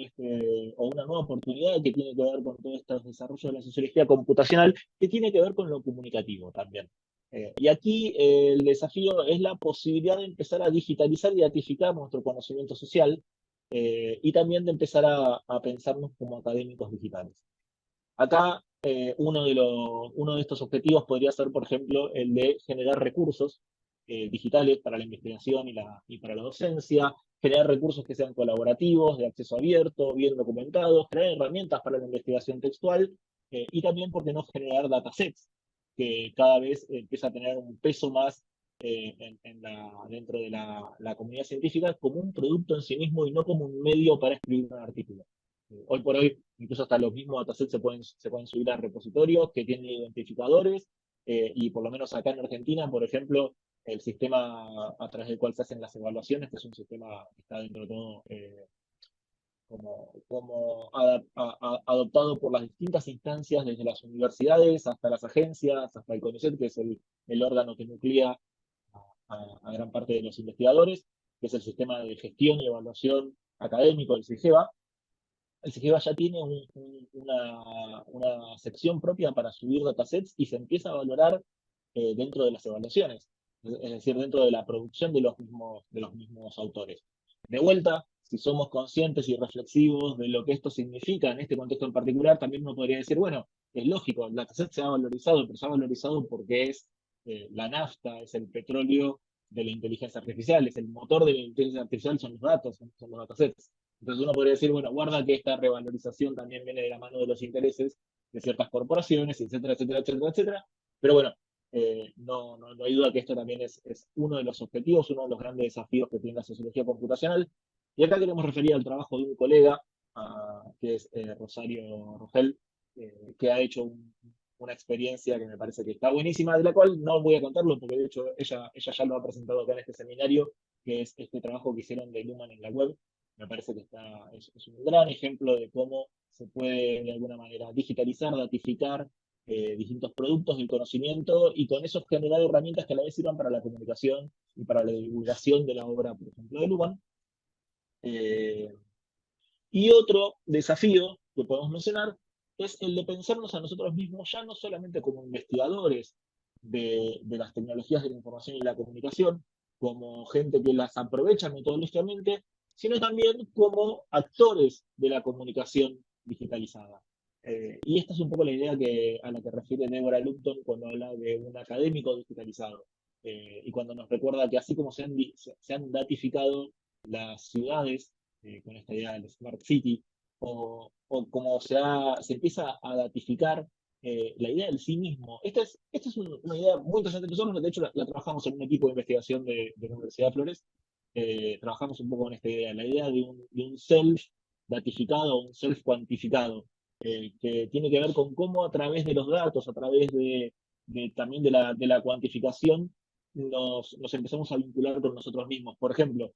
o una nueva oportunidad que tiene que ver con todo este desarrollo de la sociología computacional, que tiene que ver con lo comunicativo también. Y aquí el desafío es la posibilidad de empezar a digitalizar y datificar nuestro conocimiento social, y también de empezar a pensarnos como académicos digitales. Acá uno de estos objetivos podría ser, por ejemplo, el de generar recursos digitales para la investigación y para la docencia, generar recursos que sean colaborativos, de acceso abierto, bien documentados, crear herramientas para la investigación textual, y también, ¿por qué no?, generar datasets, que cada vez empieza a tener un peso más dentro de la comunidad científica, como un producto en sí mismo y no como un medio para escribir un artículo. Hoy por hoy, incluso hasta los mismos datasets se pueden subir a repositorios que tienen identificadores, y por lo menos acá en Argentina, por ejemplo, el sistema a través del cual se hacen las evaluaciones, que es un sistema que está dentro de todo como adoptado por las distintas instancias, desde las universidades hasta las agencias, hasta el CONICET, que es el órgano que nuclea a gran parte de los investigadores, que es el sistema de gestión y evaluación académico del SIGEVA. El SIGEVA ya tiene una sección propia para subir datasets, y se empieza a valorar dentro de las evaluaciones, es decir, dentro de la producción de los mismos autores. De vuelta, si somos conscientes y reflexivos de lo que esto significa en este contexto en particular, también uno podría decir, bueno, es lógico, el dataset se ha valorizado, pero se ha valorizado porque es la nafta, es el petróleo de la inteligencia artificial, es el motor de la inteligencia artificial, son los datos, son los datasets. Entonces uno podría decir, bueno, guarda que esta revalorización también viene de la mano de los intereses de ciertas corporaciones, etcétera, etcétera, etcétera, etcétera. Pero bueno, no hay duda que esto también es uno de los objetivos, uno de los grandes desafíos que tiene la sociología computacional. Y acá queremos referir al trabajo de un colega, que es Rosario Rogel, que ha hecho una experiencia que me parece que está buenísima, de la cual no voy a contarlo porque de hecho ella ya lo ha presentado acá en este seminario, que es este trabajo que hicieron de Luhmann en la web. Me parece que es un gran ejemplo de cómo se puede de alguna manera digitalizar, datificar distintos productos del conocimiento, y con eso generar herramientas que a la vez sirvan para la comunicación y para la divulgación de la obra, por ejemplo, de Luhmann. Y otro desafío que podemos mencionar es el de pensarnos a nosotros mismos ya no solamente como investigadores de las tecnologías de la información y la comunicación, como gente que las aprovecha metodológicamente, sino también como actores de la comunicación digitalizada. Y esta es un poco la idea a la que refiere Deborah Lupton cuando habla de un académico digitalizado, y cuando nos recuerda que así como se han datificado las ciudades con esta idea del Smart City, o como se empieza a datificar la idea del sí mismo. Esta es una idea muy interesante. Nosotros, de hecho, la trabajamos en un equipo de investigación de la Universidad de Flores, trabajamos un poco con esta idea, la idea de un self datificado, un self cuantificado, que tiene que ver con cómo a través de los datos, a través también de la cuantificación, nos empezamos a vincular con nosotros mismos. Por ejemplo,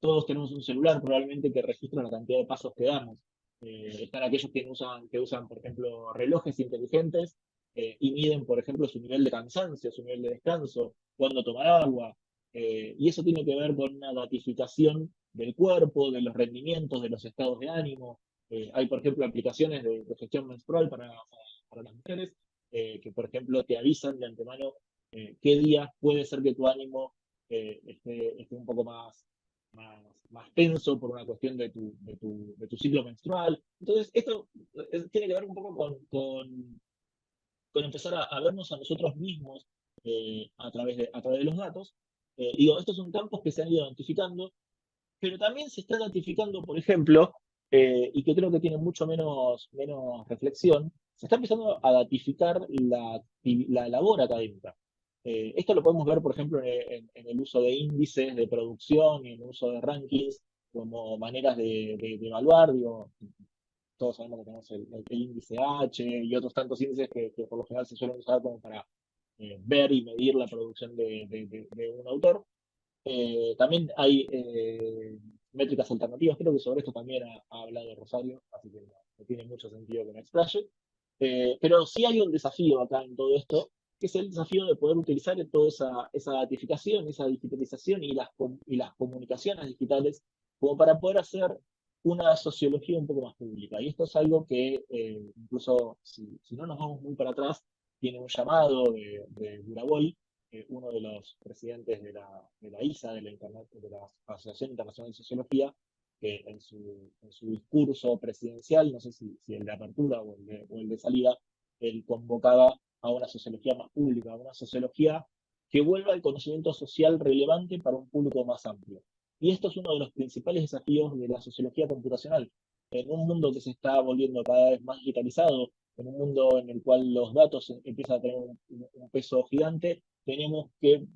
todos tenemos un celular probablemente que registra la cantidad de pasos que damos. Están aquellos que usan, por ejemplo, relojes inteligentes y miden, por ejemplo, su nivel de cansancio, su nivel de descanso, cuándo tomar agua. Y eso tiene que ver con una datificación del cuerpo, de los rendimientos, de los estados de ánimo. Hay, por ejemplo, aplicaciones de gestión menstrual para las mujeres que, por ejemplo, te avisan de antemano qué días puede ser que tu ánimo esté un poco más tenso por una cuestión de tu ciclo menstrual. Entonces, esto tiene que ver un poco con empezar a vernos a nosotros mismos a través de los datos. Digo, estos son campos que se han ido identificando, pero también se está identificando, por ejemplo, y que creo que tiene mucho menos reflexión, se está empezando a datificar la labor académica. Esto lo podemos ver, por ejemplo, en el uso de índices de producción y en el uso de rankings como maneras de evaluar. Digo, todos sabemos que tenemos el índice H y otros tantos índices que por lo general se suelen usar como para ver y medir la producción de un autor. También hay métricas alternativas, creo que sobre esto también ha hablado Rosario, así que no tiene mucho sentido que me explaye. Pero sí hay un desafío acá en todo esto, que es el desafío de poder utilizar toda esa datificación, esa digitalización y las comunicaciones digitales como para poder hacer una sociología un poco más pública. Y esto es algo que incluso si no nos vamos muy para atrás, tiene un llamado de Durabol, uno de los presidentes de la ISA, de la Asociación Internacional de Sociología, que en su discurso presidencial, no sé si el de apertura o el de salida, él convocaba a una sociología más pública, a una sociología que vuelva al conocimiento social relevante para un público más amplio. Y esto es uno de los principales desafíos de la sociología computacional. En un mundo que se está volviendo cada vez más digitalizado, en un mundo en el cual los datos empiezan a tener un peso gigante, tenemos que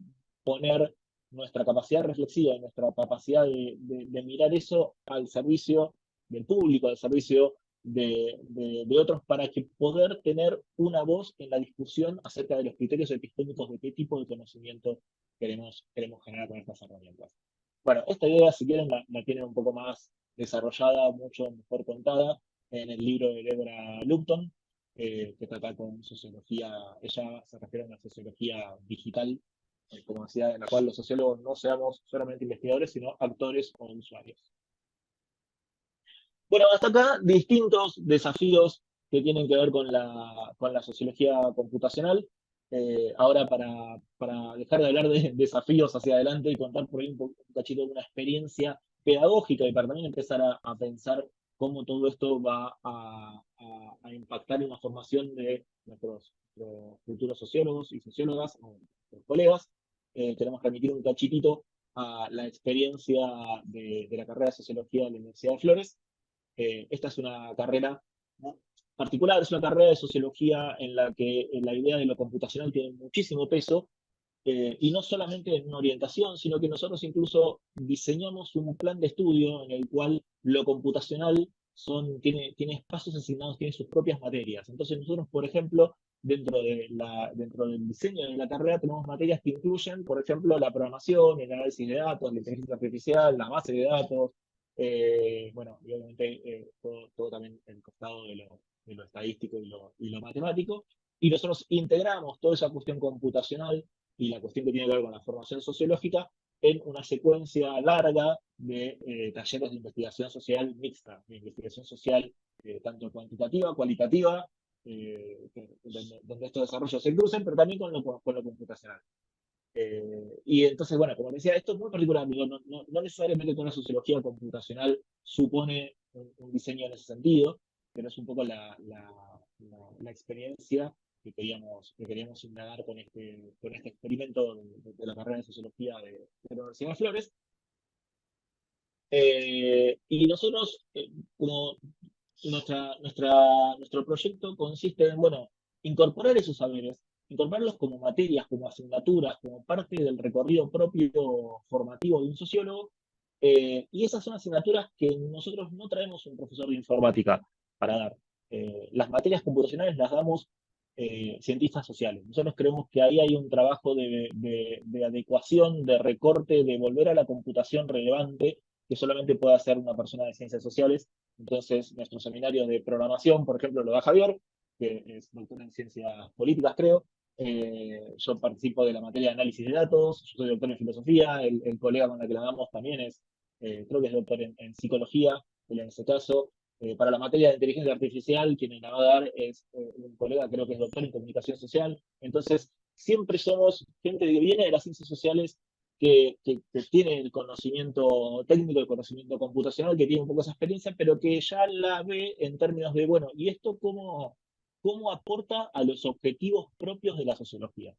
poner nuestra capacidad reflexiva y nuestra capacidad de mirar eso al servicio del público, al servicio de otros, para que poder tener una voz en la discusión acerca de los criterios epistémicos de qué tipo de conocimiento queremos generar con estas herramientas. Bueno, esta idea, si quieren, la tienen un poco más desarrollada, mucho mejor contada en el libro de Deborah Lupton, que trata con sociología. Ella se refiere a una sociología digital, como decía, en la cual los sociólogos no seamos solamente investigadores, sino actores o usuarios. Bueno, hasta acá distintos desafíos que tienen que ver con la sociología computacional. Ahora, para dejar de hablar de desafíos hacia adelante y contar por ahí un cachito de una experiencia pedagógica y para también empezar a pensar cómo todo esto va a impactar en la formación de nuestros futuros sociólogos y sociólogas, o colegas. Queremos remitir un cachitito a la experiencia de la carrera de Sociología de la Universidad de Flores. Esta es una carrera particular, es una carrera de sociología en la que la idea de lo computacional tiene muchísimo peso, y no solamente en una orientación, sino que nosotros incluso diseñamos un plan de estudio en el cual lo computacional tiene espacios asignados, tiene sus propias materias. Entonces nosotros, por ejemplo, dentro del diseño de la carrera tenemos materias que incluyen, por ejemplo, la programación, el análisis de datos, la inteligencia artificial, la base de datos, bueno, y obviamente todo también el costado de lo estadístico y lo matemático. Y nosotros integramos toda esa cuestión computacional y la cuestión que tiene que ver con la formación sociológica en una secuencia larga de talleres de investigación social mixta, de investigación social tanto cuantitativa, cualitativa, donde estos desarrollos se crucen, pero también con lo computacional. Y entonces, bueno, como decía, esto es muy particular, digo, no necesariamente toda la sociología computacional supone un diseño en ese sentido, pero es un poco la experiencia que queríamos indagar con este experimento de la carrera de sociología de la Universidad de Flores. Y nosotros, como nuestro proyecto consiste en, bueno, incorporar esos saberes incorporarlos como materias, como asignaturas, como parte del recorrido propio formativo de un sociólogo. Y esas son asignaturas que nosotros no traemos un profesor de informática para dar. Las materias computacionales las damos cientistas sociales. Nosotros creemos que ahí hay un trabajo de adecuación, de recorte, de volver a la computación relevante que solamente puede hacer una persona de ciencias sociales. Entonces, nuestro seminario de programación, por ejemplo, lo da Javier, que es doctor en ciencias políticas, creo. Yo participo de la materia de análisis de datos, yo soy doctor en filosofía, el colega con el que la damos también es, creo que es doctor en psicología, él en ese caso. Para la materia de inteligencia artificial, quien la va a dar es un colega, creo que es doctor en comunicación social. Entonces, siempre somos gente que viene de las ciencias sociales, que tiene el conocimiento técnico, el conocimiento computacional, que tiene un poco esa experiencia, pero que ya la ve en términos de, bueno, ¿y esto cómo aporta a los objetivos propios de la sociología?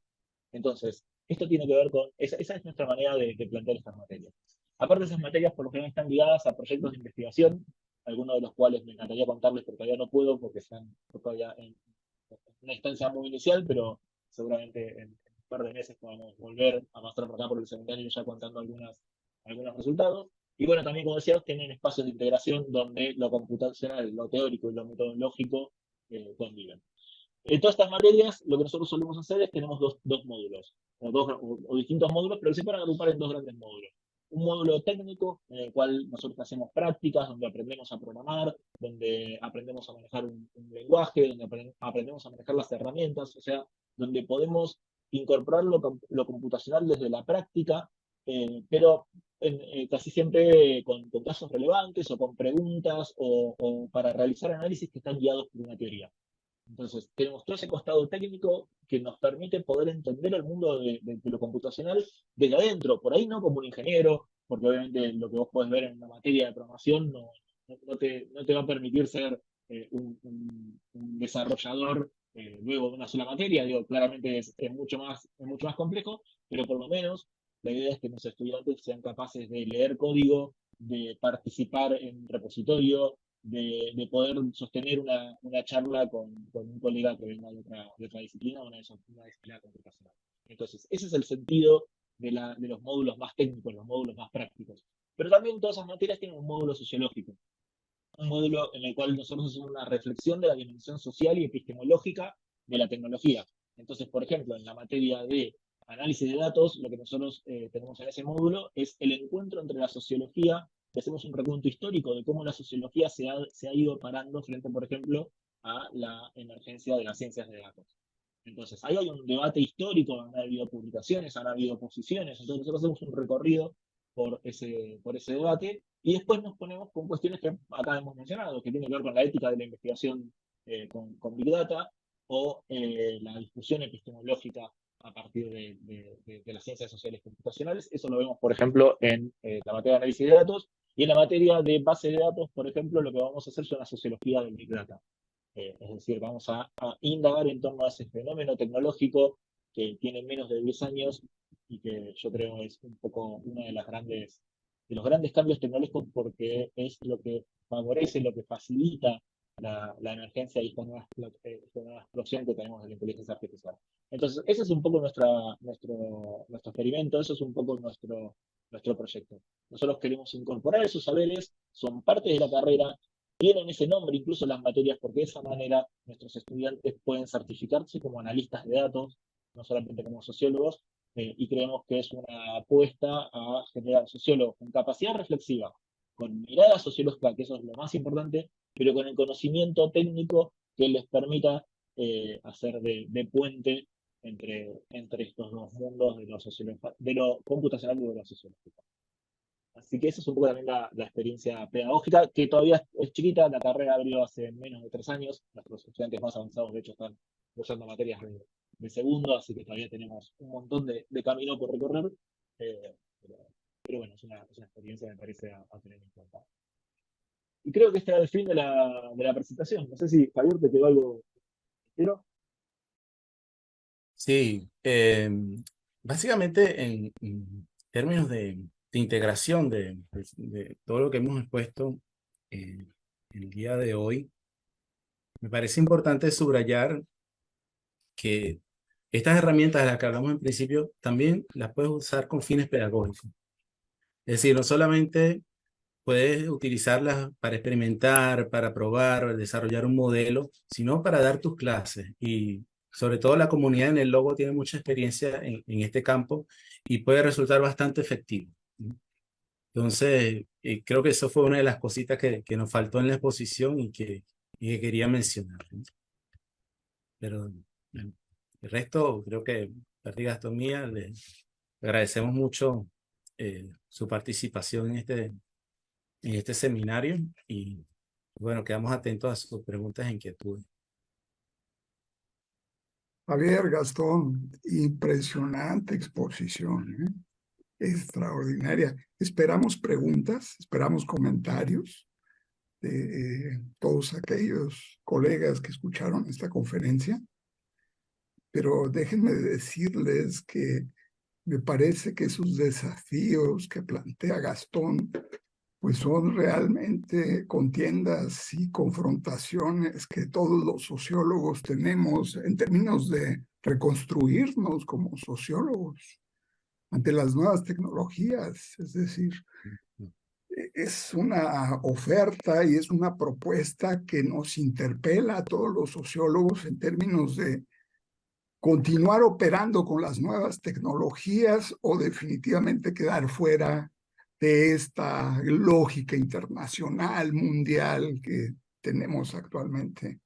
Entonces, esto tiene que ver con, esa es nuestra manera de plantear estas materias. Aparte, esas materias por lo general están ligadas a proyectos de investigación, algunos de los cuales me encantaría contarles, pero todavía no puedo porque están todavía en una instancia muy inicial, pero seguramente en un par de meses podamos volver a mostrar por acá por el seminario ya contando algunos resultados. Y bueno, también, como decía, tienen espacios de integración donde lo computacional, lo teórico y lo metodológico conviven. En todas estas materias, lo que nosotros solemos hacer es tenemos dos módulos, o distintos módulos, pero que se pueden agrupar en dos grandes módulos. Un módulo técnico, en el cual nosotros hacemos prácticas, donde aprendemos a programar, donde aprendemos a manejar un lenguaje, donde aprendemos a manejar las herramientas, o sea, donde podemos incorporar lo computacional desde la práctica, pero casi siempre con casos relevantes o con preguntas o para realizar análisis que están guiados por una teoría. Entonces, tenemos todo ese costado técnico que nos permite poder entender el mundo de lo computacional desde adentro, por ahí no como un ingeniero, porque obviamente lo que vos podés ver en una materia de programación no te va a permitir ser un desarrollador luego de una sola materia. Digo, claramente es mucho más complejo, pero por lo menos la idea es que los estudiantes sean capaces de leer código, de participar en repositorio, de poder sostener una charla con un colega que venga de otra disciplina, una disciplina computacional. Entonces, ese es el sentido de los módulos más técnicos, los módulos más prácticos. Pero también todas esas materias tienen un módulo sociológico, un módulo en el cual nosotros hacemos una reflexión de la dimensión social y epistemológica de la tecnología. Entonces, por ejemplo, en la materia de análisis de datos, lo que nosotros tenemos en ese módulo es el encuentro entre la sociología, que hacemos un recuento histórico de cómo la sociología se ha ido parando frente, por ejemplo, a la emergencia de las ciencias de datos. Entonces, ahí hay un debate histórico, han habido publicaciones, han habido posiciones, entonces nosotros hacemos un recorrido por ese debate y después nos ponemos con cuestiones que acá hemos mencionado, que tienen que ver con la ética de la investigación con Big Data o la discusión epistemológica a partir de las ciencias sociales computacionales. Eso lo vemos, por ejemplo, en la materia de análisis de datos y en la materia de base de datos, por ejemplo, lo que vamos a hacer es una sociología del Big Data. Es decir, vamos a indagar en torno a ese fenómeno tecnológico que tiene menos de 10 años y que yo creo es un poco uno de los grandes cambios tecnológicos porque es lo que favorece, lo que facilita la emergencia y esta nueva explosión que tenemos de la inteligencia artificial. Entonces, ese es un poco nuestro experimento, eso es un poco nuestro proyecto. Nosotros queremos incorporar esos saberes, son parte de la carrera, tienen ese nombre incluso las materias, porque de esa manera nuestros estudiantes pueden certificarse como analistas de datos, no solamente como sociólogos, y creemos que es una apuesta a generar sociólogos con capacidad reflexiva, con mirada sociológica, que eso es lo más importante, pero con el conocimiento técnico que les permita hacer de puente entre estos dos mundos de lo computacional y de lo sociológico. Así que esa es un poco también la experiencia pedagógica, que todavía es chiquita, la carrera abrió hace menos de 3 años, nuestros estudiantes más avanzados de hecho están cursando materias de segundo, así que todavía tenemos un montón de camino por recorrer, pero bueno, es una experiencia que me parece a tener en cuenta. Y creo que este era el fin de la presentación. No sé si, Javier, te quedó algo. ¿Pero? Sí, básicamente en términos de integración de todo lo que hemos expuesto el día de hoy, me parece importante subrayar que Estas herramientas de las que hablamos en principio también las puedes usar con fines pedagógicos. Es decir, no solamente puedes utilizarlas para experimentar, para probar, desarrollar un modelo, sino para dar tus clases. Y sobre todo la comunidad en el Logo tiene mucha experiencia en este campo y puede resultar bastante efectivo. Entonces, creo que eso fue una de las cositas que nos faltó en la exposición y que quería mencionar, ¿no? Pero bueno, el resto, creo que Perdí Gastomía, le agradecemos mucho su participación en este seminario y bueno, quedamos atentos a sus preguntas e inquietudes. Javier, Gastón, impresionante exposición, ¿eh? Extraordinaria. Esperamos preguntas, esperamos comentarios de todos aquellos colegas que escucharon esta conferencia, pero déjenme decirles que me parece que sus desafíos que plantea Gastón pues son realmente contiendas y confrontaciones que todos los sociólogos tenemos en términos de reconstruirnos como sociólogos ante las nuevas tecnologías. Es decir, es una oferta y es una propuesta que nos interpela a todos los sociólogos en términos de continuar operando con las nuevas tecnologías o definitivamente quedar fuera de esta lógica internacional, mundial que tenemos actualmente.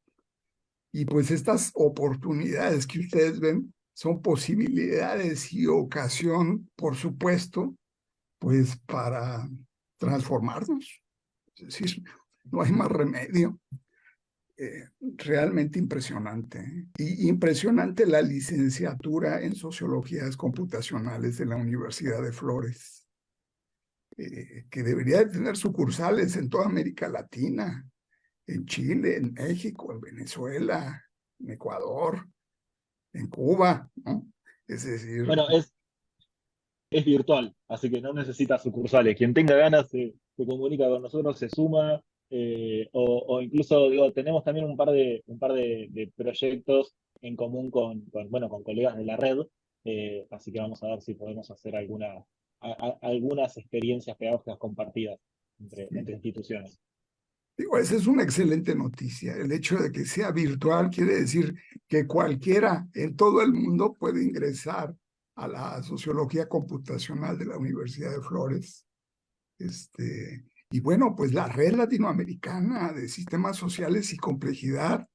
Y pues estas oportunidades que ustedes ven son posibilidades y ocasión, por supuesto, pues para transformarnos. Es decir, no hay más remedio. Realmente impresionante. Y impresionante la licenciatura en Sociologías Computacionales de la Universidad de Flores, que debería de tener sucursales en toda América Latina, en Chile, en México, en Venezuela, en Ecuador, en Cuba, ¿no? Es decir, Bueno, es virtual, así que no necesita sucursales. Quien tenga ganas se comunica con nosotros, se suma, o incluso digo, tenemos también un par de proyectos en común bueno, con colegas de la red, así que vamos a ver si podemos hacer algunas experiencias pedagógicas compartidas entre instituciones. digo, esa es una excelente noticia. El hecho de que sea virtual quiere decir que cualquiera en todo el mundo puede ingresar a la sociología computacional de la Universidad de Flores. Y bueno, pues la red latinoamericana de sistemas sociales y complejidad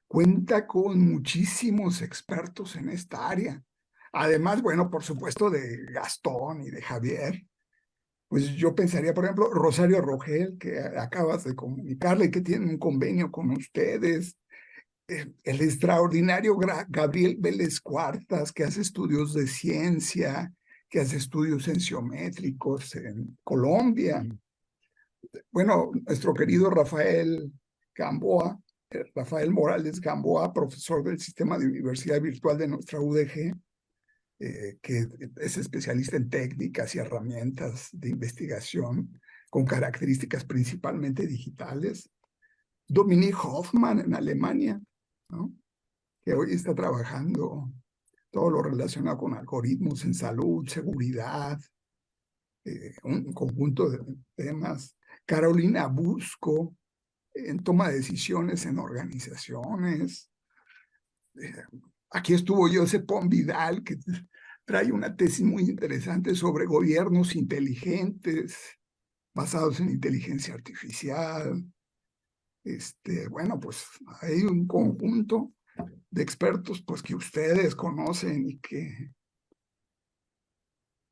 cuenta con muchísimos expertos en esta área. Además, bueno, por supuesto, de Gastón y de Javier. Pues yo pensaría, por ejemplo, Rosario Rogel, que acabas de comunicarle que tiene un convenio con ustedes. El extraordinario Gabriel Vélez Cuartas, que hace estudios de ciencia, que hace estudios senciométricos en Colombia. Bueno, nuestro querido Rafael Gamboa, Rafael Morales Gamboa, profesor del sistema de universidad virtual de nuestra UDG, que es especialista en técnicas y herramientas de investigación con características principalmente digitales. Dominique Hoffmann en Alemania, ¿no? Que hoy está trabajando todo lo relacionado con algoritmos en salud, seguridad, un conjunto de temas. Carolina Busco en toma de decisiones en organizaciones. Aquí estuvo Josep Pons Vidal, que trae una tesis muy interesante sobre gobiernos inteligentes basados en inteligencia artificial. Bueno, pues hay un conjunto de expertos pues, que ustedes conocen y que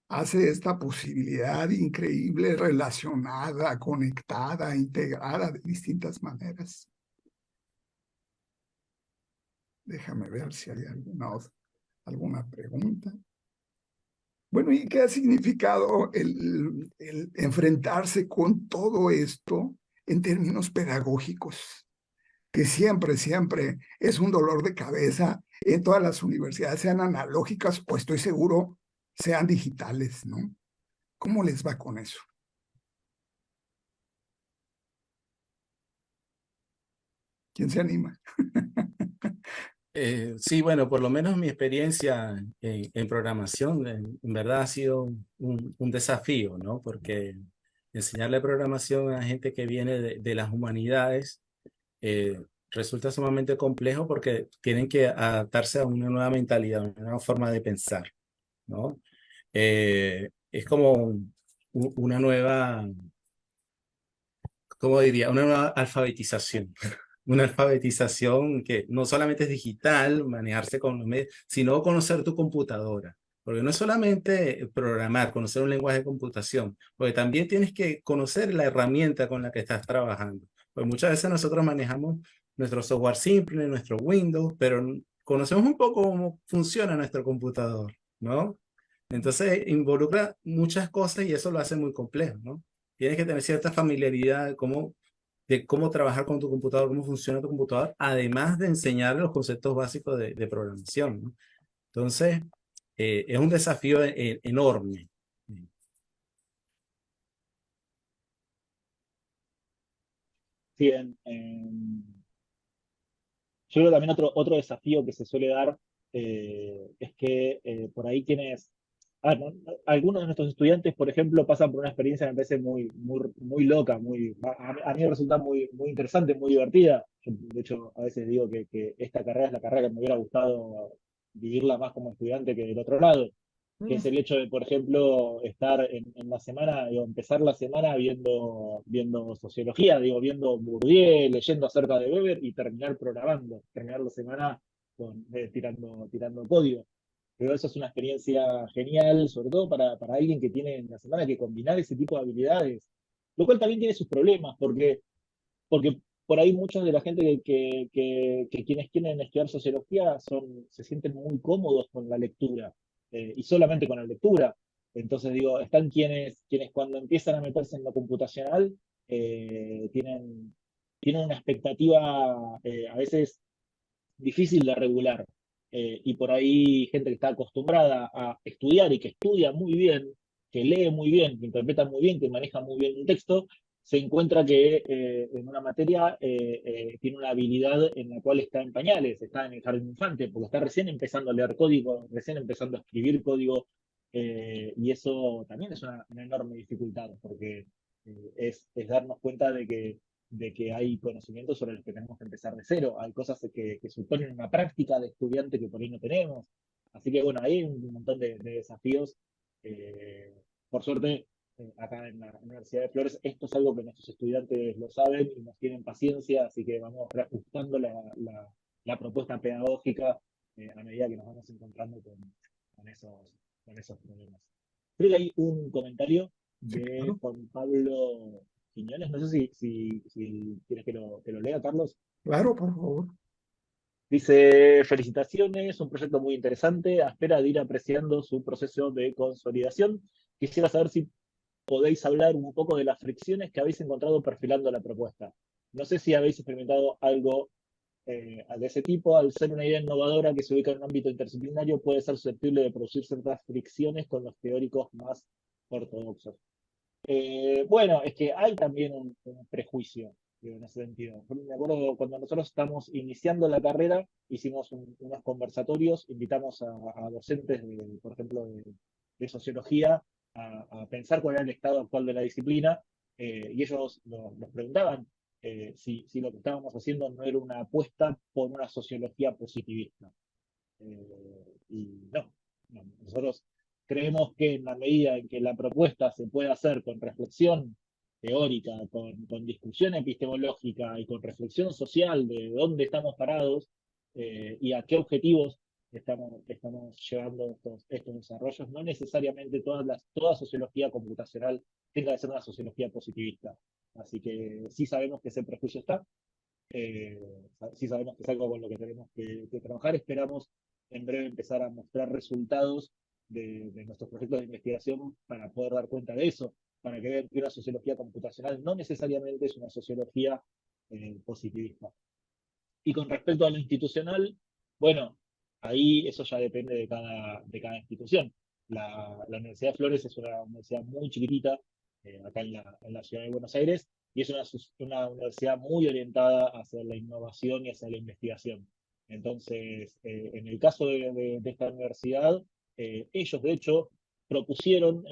hace esta posibilidad increíble, relacionada, conectada, integrada de distintas maneras. Déjame ver si hay alguna pregunta. Bueno, ¿y qué ha significado el enfrentarse con todo esto en términos pedagógicos? Que siempre, siempre es un dolor de cabeza en todas las universidades, sean analógicas o estoy seguro sean digitales, ¿no? ¿Cómo les va con eso? ¿Quién se anima? Sí, bueno, por lo menos mi experiencia en programación en verdad ha sido un desafío, ¿no? Porque enseñarle programación a gente que viene de las humanidades eh, resulta sumamente complejo porque tienen que adaptarse a una nueva mentalidad, una nueva forma de pensar, ¿no? Es como una nueva, ¿cómo diría? Una nueva alfabetización. Una alfabetización que no solamente es digital, manejarse con los medios, sino conocer tu computadora. Porque no es solamente programar, conocer un lenguaje de computación, porque también tienes que conocer la herramienta con la que estás trabajando. Pues muchas veces nosotros manejamos nuestro software simple, nuestro Windows, pero conocemos un poco cómo funciona nuestro computador, ¿no? Entonces involucra muchas cosas y eso lo hace muy complejo, ¿no? Tienes que tener cierta familiaridad de cómo trabajar con tu computador, cómo funciona tu computador, además de enseñarle los conceptos básicos de programación, ¿no? Entonces, es un desafío enorme. Sí, yo creo que también otro desafío que se suele dar es que por ahí quienes, algunos de nuestros estudiantes, por ejemplo, pasan por una experiencia que me parece muy loca, a mí me resulta muy interesante, muy divertida. Yo, de hecho, a veces digo que esta carrera es la carrera que me hubiera gustado vivirla más como estudiante que del otro lado, que es el hecho de, por ejemplo, estar en la semana, digo, empezar la semana viendo sociología, digo, viendo Bourdieu, leyendo acerca de Weber y terminar programando, terminar la semana tirando código. Pero eso es una experiencia genial, sobre todo para alguien que tiene en la semana que combinar ese tipo de habilidades, lo cual también tiene sus problemas, porque por ahí muchos de la gente que quienes quieren estudiar sociología se sienten muy cómodos con la lectura y solamente con la lectura. Entonces digo, están quienes cuando empiezan a meterse en lo computacional tienen una expectativa a veces difícil de regular. Y por ahí gente que está acostumbrada a estudiar y que estudia muy bien, que lee muy bien, que interpreta muy bien, que maneja muy bien un texto, se encuentra que en una materia tiene una habilidad en la cual está en pañales, está en el jardín infante, porque está recién empezando a leer código, recién empezando a escribir código, y eso también es una enorme dificultad, porque es darnos cuenta de que hay conocimientos sobre los que tenemos que empezar de cero. Hay cosas que suponen una práctica de estudiante que por ahí no tenemos. Así que bueno, hay un montón de desafíos. Por suerte, acá en la Universidad de Flores, esto es algo que nuestros estudiantes lo saben y nos tienen paciencia, así que vamos reajustando la propuesta pedagógica a medida que nos vamos encontrando con esos problemas. Creo que hay un comentario Sí, de claro. Juan Pablo Quiñones. No sé si quieres que lo lea, Carlos. Claro, por favor. Dice, felicitaciones, un proyecto muy interesante, a espera de ir apreciando su proceso de consolidación. Quisiera saber si podéis hablar un poco de las fricciones que habéis encontrado perfilando la propuesta. No sé si habéis experimentado algo de ese tipo, al ser una idea innovadora que se ubica en un ámbito interdisciplinario, puede ser susceptible de producir ciertas fricciones con los teóricos más ortodoxos. Bueno, es que hay también un prejuicio en ese sentido. Yo me acuerdo cuando nosotros estamos iniciando la carrera, hicimos unos conversatorios, invitamos a docentes, por ejemplo, de sociología, a pensar cuál era el estado actual de la disciplina, y ellos nos preguntaban si lo que estábamos haciendo no era una apuesta por una sociología positivista. Y no, nosotros creemos que en la medida en que la propuesta se puede hacer con reflexión teórica, con discusión epistemológica y con reflexión social de dónde estamos parados y a qué objetivos estamos llevando estos desarrollos, no necesariamente toda sociología computacional tenga que ser una sociología positivista. Así que sí sabemos que ese prejuicio está, eh, sí sabemos que es algo con lo que tenemos que trabajar. Esperamos en breve empezar a mostrar resultados de nuestros proyectos de investigación para poder dar cuenta de eso, para que vean que una sociología computacional no necesariamente es una sociología positivista. Y con respecto a lo institucional, bueno, ahí eso ya depende de cada institución. La Universidad de Flores es una universidad muy chiquitita, acá en la ciudad de Buenos Aires, y es una universidad muy orientada hacia la innovación y hacia la investigación. Entonces, en el caso de esta universidad, ellos de hecho propusieron,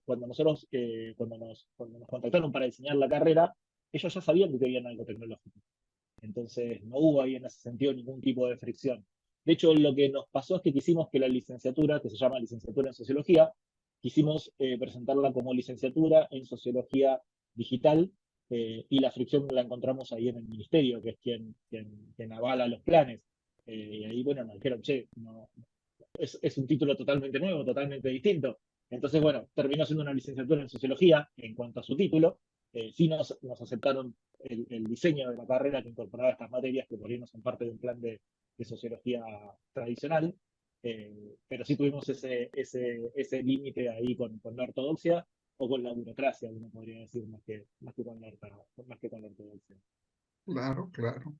cuando nos contactaron para diseñar la carrera, ellos ya sabían que querían algo tecnológico. Entonces, no hubo ahí en ese sentido ningún tipo de fricción. De hecho, lo que nos pasó es que quisimos que la licenciatura, que se llama licenciatura en sociología, quisimos presentarla como licenciatura en sociología digital, y la fricción la encontramos ahí en el ministerio, que es quien avala los planes. Y ahí, bueno, nos dijeron, che, no, es un título totalmente nuevo, totalmente distinto. Entonces, bueno, terminó siendo una licenciatura en sociología en cuanto a su título. Sí nos aceptaron el diseño de la carrera que incorporaba estas materias que por ahí no son parte de un plan de sociología tradicional, pero sí tuvimos ese límite ahí con la ortodoxia o con la burocracia, uno podría decir, más que con la ortodoxia. Claro, claro.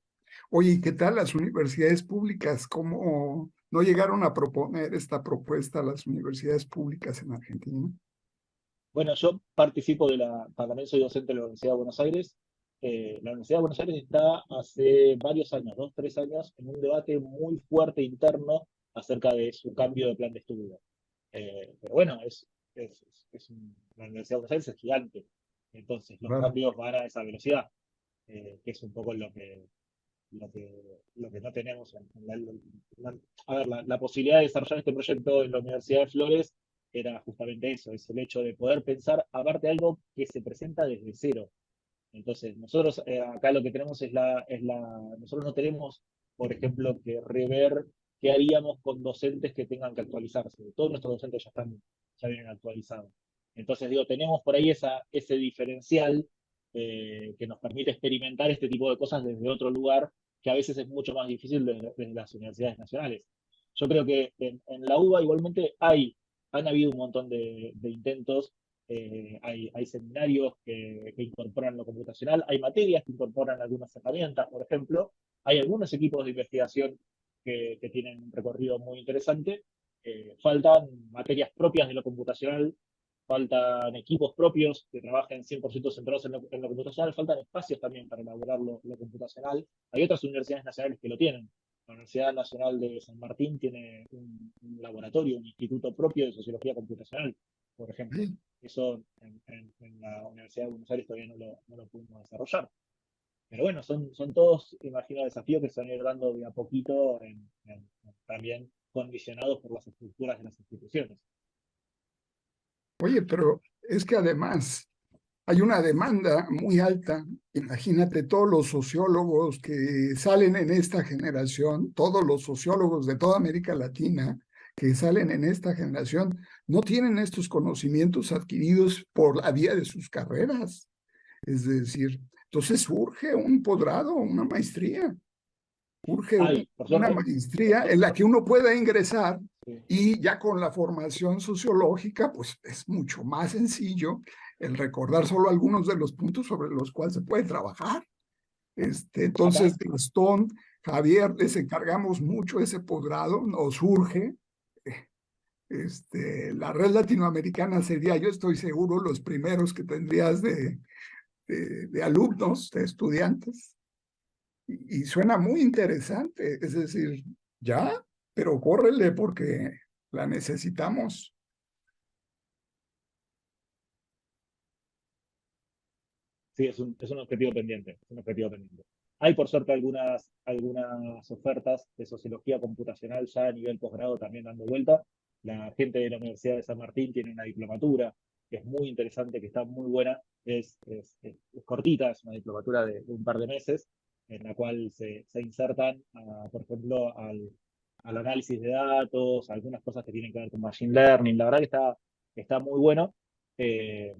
Oye, ¿y qué tal las universidades públicas? ¿Cómo no llegaron a proponer esta propuesta a las universidades públicas en Argentina? Bueno, yo participo también soy docente de la Universidad de Buenos Aires. La Universidad de Buenos Aires está hace varios años, 2, 3 años, en un debate muy fuerte interno acerca de su cambio de plan de estudio. Pero bueno, la Universidad de Buenos Aires es gigante, entonces los Claro. cambios van a esa velocidad, que es un poco lo que no tenemos a ver, la posibilidad de desarrollar este proyecto en la Universidad de Flores era justamente eso, es el hecho de poder pensar, aparte de algo que se presenta desde cero. Entonces, nosotros acá lo que tenemos nosotros no tenemos, por ejemplo, que rever qué haríamos con docentes que tengan que actualizarse. Todos nuestros docentes ya vienen actualizados. Entonces, digo, tenemos por ahí ese diferencial, que nos permite experimentar este tipo de cosas desde otro lugar, que a veces es mucho más difícil desde las universidades nacionales. Yo creo que en la UBA igualmente han habido un montón de intentos. Hay seminarios que incorporan lo computacional, hay materias que incorporan algunas herramientas, por ejemplo, hay algunos equipos de investigación que tienen un recorrido muy interesante. Faltan materias propias de lo computacional, faltan equipos propios que trabajen 100% centrados en lo computacional, faltan espacios también para elaborar lo computacional. Hay otras universidades nacionales que lo tienen. La Universidad Nacional de San Martín tiene un laboratorio, un instituto propio de sociología computacional, por ejemplo. Sí. Eso en la Universidad de Buenos Aires todavía no lo pudimos desarrollar. Pero bueno, son todos, imagino, desafíos que se van a ir dando de a poquito, también condicionados por las estructuras de las instituciones. Oye, pero es que además hay una demanda muy alta. Imagínate todos los sociólogos que salen en esta generación, todos los sociólogos de toda América Latina que salen en esta generación, no tienen estos conocimientos adquiridos por la vía de sus carreras. Es decir, entonces urge un posgrado, una maestría, urge Hay, por una suerte, maestría en la que uno pueda ingresar sí, y ya con la formación sociológica, pues es mucho más sencillo el recordar solo algunos de los puntos sobre los cuales se puede trabajar. acá, Entonces, Gastón, Javier, les encargamos mucho ese posgrado, nos urge. La red latinoamericana sería, yo estoy seguro, los primeros que tendrías de alumnos, de estudiantes. Y suena muy interesante, es decir, ya, pero córrele porque la necesitamos. sí, es un objetivo pendiente, es un objetivo pendiente. Hay, por suerte, algunas ofertas de sociología computacional ya a nivel posgrado también dando vuelta. La gente de la Universidad de San Martín tiene una diplomatura que es muy interesante, que está muy buena. Es cortita, es una diplomatura de un par de meses, en la cual se insertan, por ejemplo, al análisis de datos, algunas cosas que tienen que ver con machine learning. La verdad que está muy bueno. Eh,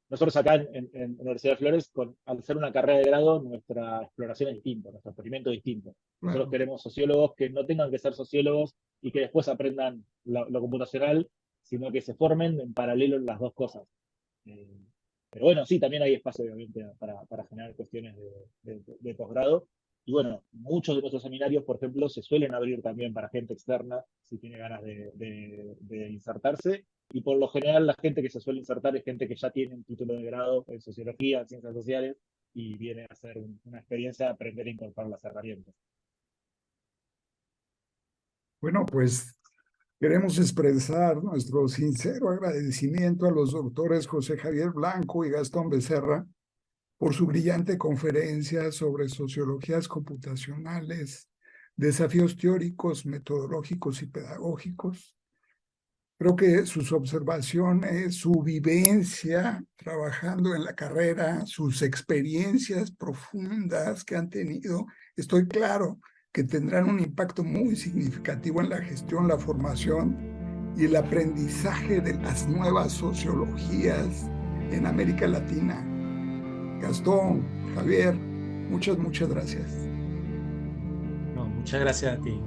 Nosotros acá en Universidad de Flores, al ser una carrera de grado, nuestra exploración es distinta, nuestro experimento es distinto. Nosotros Claro. queremos sociólogos que no tengan que ser sociólogos y que después aprendan lo computacional, sino que se formen en paralelo en las dos cosas. Eh, pero bueno, sí, también hay espacio, obviamente, para generar cuestiones de posgrado. Y bueno, muchos de nuestros seminarios, por ejemplo, se suelen abrir también para gente externa, si tiene ganas de insertarse. Y por lo general, la gente que se suele insertar es gente que ya tiene un título de grado en sociología, en ciencias sociales, y viene a hacer una experiencia de aprender a incorporar las herramientas. Bueno, pues queremos expresar nuestro sincero agradecimiento a los doctores José Javier Blanco y Gastón Becerra por su brillante conferencia sobre sociologías computacionales, desafíos teóricos, metodológicos y pedagógicos. Creo que sus observaciones, su vivencia trabajando en la carrera, sus experiencias profundas que han tenido, estoy claro que tendrán un impacto muy significativo en la gestión, la formación y el aprendizaje de las nuevas sociologías en América Latina. Gastón, Javier, muchas gracias. No, muchas gracias a ti.